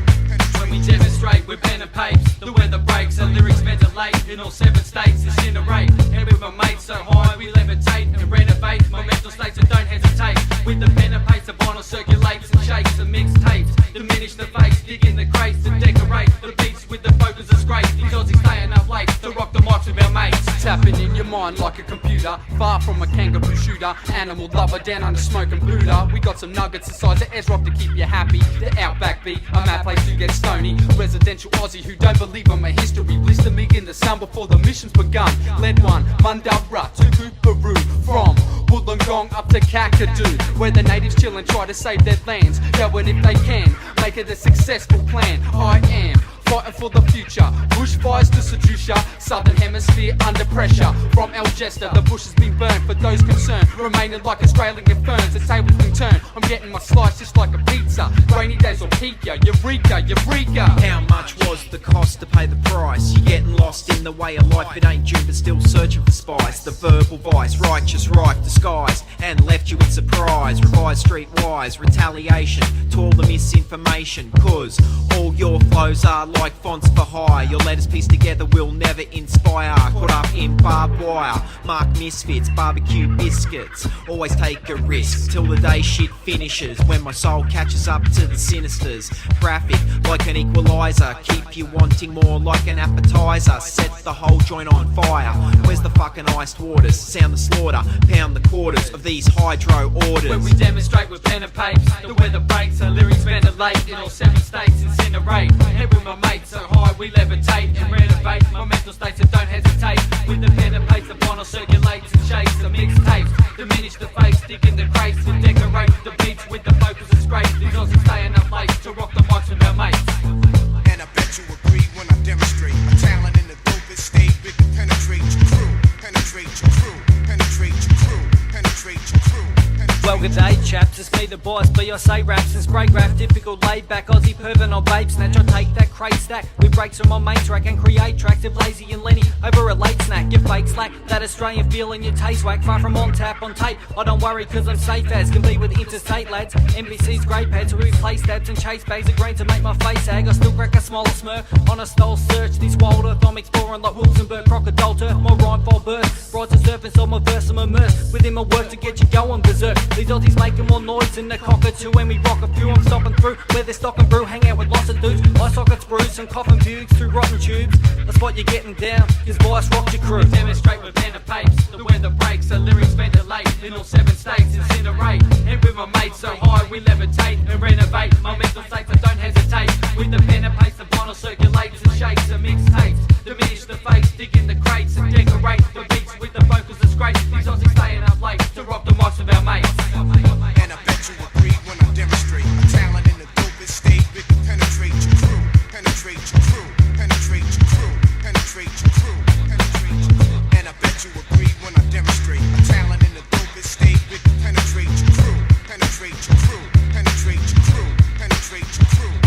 When we demonstrate with pen and papes, the weather breaks, our lyrics ventilate in all 7 states, incinerate. And with my mates so high, we levitate and renovate my mental states and don't hesitate. With the pen and paste, the vinyl circulates and shakes and mixtapes. Diminish the face, dig in the crates and decorate the beats with the focus is great. Because he's staying up late to rock the mics with our mates. Tapping in your mind like a computer, far from a kangaroo shooter, animal lover down under smoking Buddha. We got some nuggets the size of Ezrock to keep you happy. The Outback beat, a mad place to get stony. Residential Aussie who don't believe on my history. Blister me in the sun before the mission's begun. Led one, Mundabra to Kooparoo. From Wollongong up to Kakadu, where the natives chill and try to save their lands. Going if they can, make it a successful plan. I am fighting for the future. Bushfires to seduce ya. Southern hemisphere under pressure. From Algesta, the bush has been burned. For those concerned, remaining like Australian ferns. The tables can turn. I'm getting my slice just like a pizza. Rainy days will peak ya. Eureka, Eureka. How much was the cost to pay the price? You're getting lost in the way of life. It ain't due, but still searching for spice. The verbal vice, righteous right disguise, and left you in surprise. Revised streetwise, retaliation to all the misinformation. Cause all your flows are like fonts for hire. Your letters pieced together will never inspire. Caught up in barbed wire, mark misfits, barbecue biscuits. Always take a risk till the day shit finishes. When my soul catches up to the sinisters. Traffic like an equalizer, keep you wanting more like an appetizer. Set the whole joint on fire. Where's the fucking iced waters? Sound the slaughter, pound the quarters of these hydro orders. When we demonstrate with pen and papes, the weather breaks, our lyrics ventilate in all 7 states, incinerate. And with my mates so high, we levitate and renovate my mental states and don't hesitate. With the pen and paste, the vinyl circulates and shakes the mixtapes. Diminish the face, dig in the crates and decorate the beats with the focus is great. Because we're staying up late to rock the mics with our mates. And I bet you agree when I demonstrate a talent in the dopest state. We can penetrate your crew, penetrate your crew, penetrate your crew, penetrate your crew. Well, good day, chaps. It's me, the boss. B.I.S.A. raps and spray graph. Typical laid back Aussie pervert on babe snatch. I take that crate stack with breaks from my main track and create tracks of Lazy and Lenny over a late snack. You fake slack, that Australian feeling your taste whack. Far from on tap, on tape. I don't worry cause I'm safe as can be with interstate lads. NBC's grey pads to replace stabs and chase bags of green to make my face sag. I still crack a smile or smirk on a stole search. This wild earth I'm exploring like Wilsonburg, crocodile turf. My rhyme fall burst. Rise to surface on my verse, I'm immersed within my work to get you going berserk. These Aussies making more noise than the cockatoo when we rock a few. I'm stopping through where they're stocking brew. Hang out with lots of dudes. Eye sockets bruise and coffin fugues through rotten tubes. That's what you're getting down, cause Vice rocked your crew. Demonstrate with pen and papes, the weather breaks, the lyrics ventilate in all 7 states, incinerate. And with my mates so high we levitate and renovate my mental states. I don't hesitate with the pen and paste, the vinyl circulates and shakes and mixtapes. Diminish the face, dig in the crates and decorate the beats with the vocals that's great. These Aussies staying up late to rock the mics of our mates. And I bet you agree when I demonstrate talent in the dopest state. We can penetrate your crew, penetrate your crew, penetrate your crew, penetrate your crew, penetrate your crew. And I bet you agree when I demonstrate talent in the dopest state. We can penetrate your crew, penetrate your crew, penetrate your crew, penetrate your crew.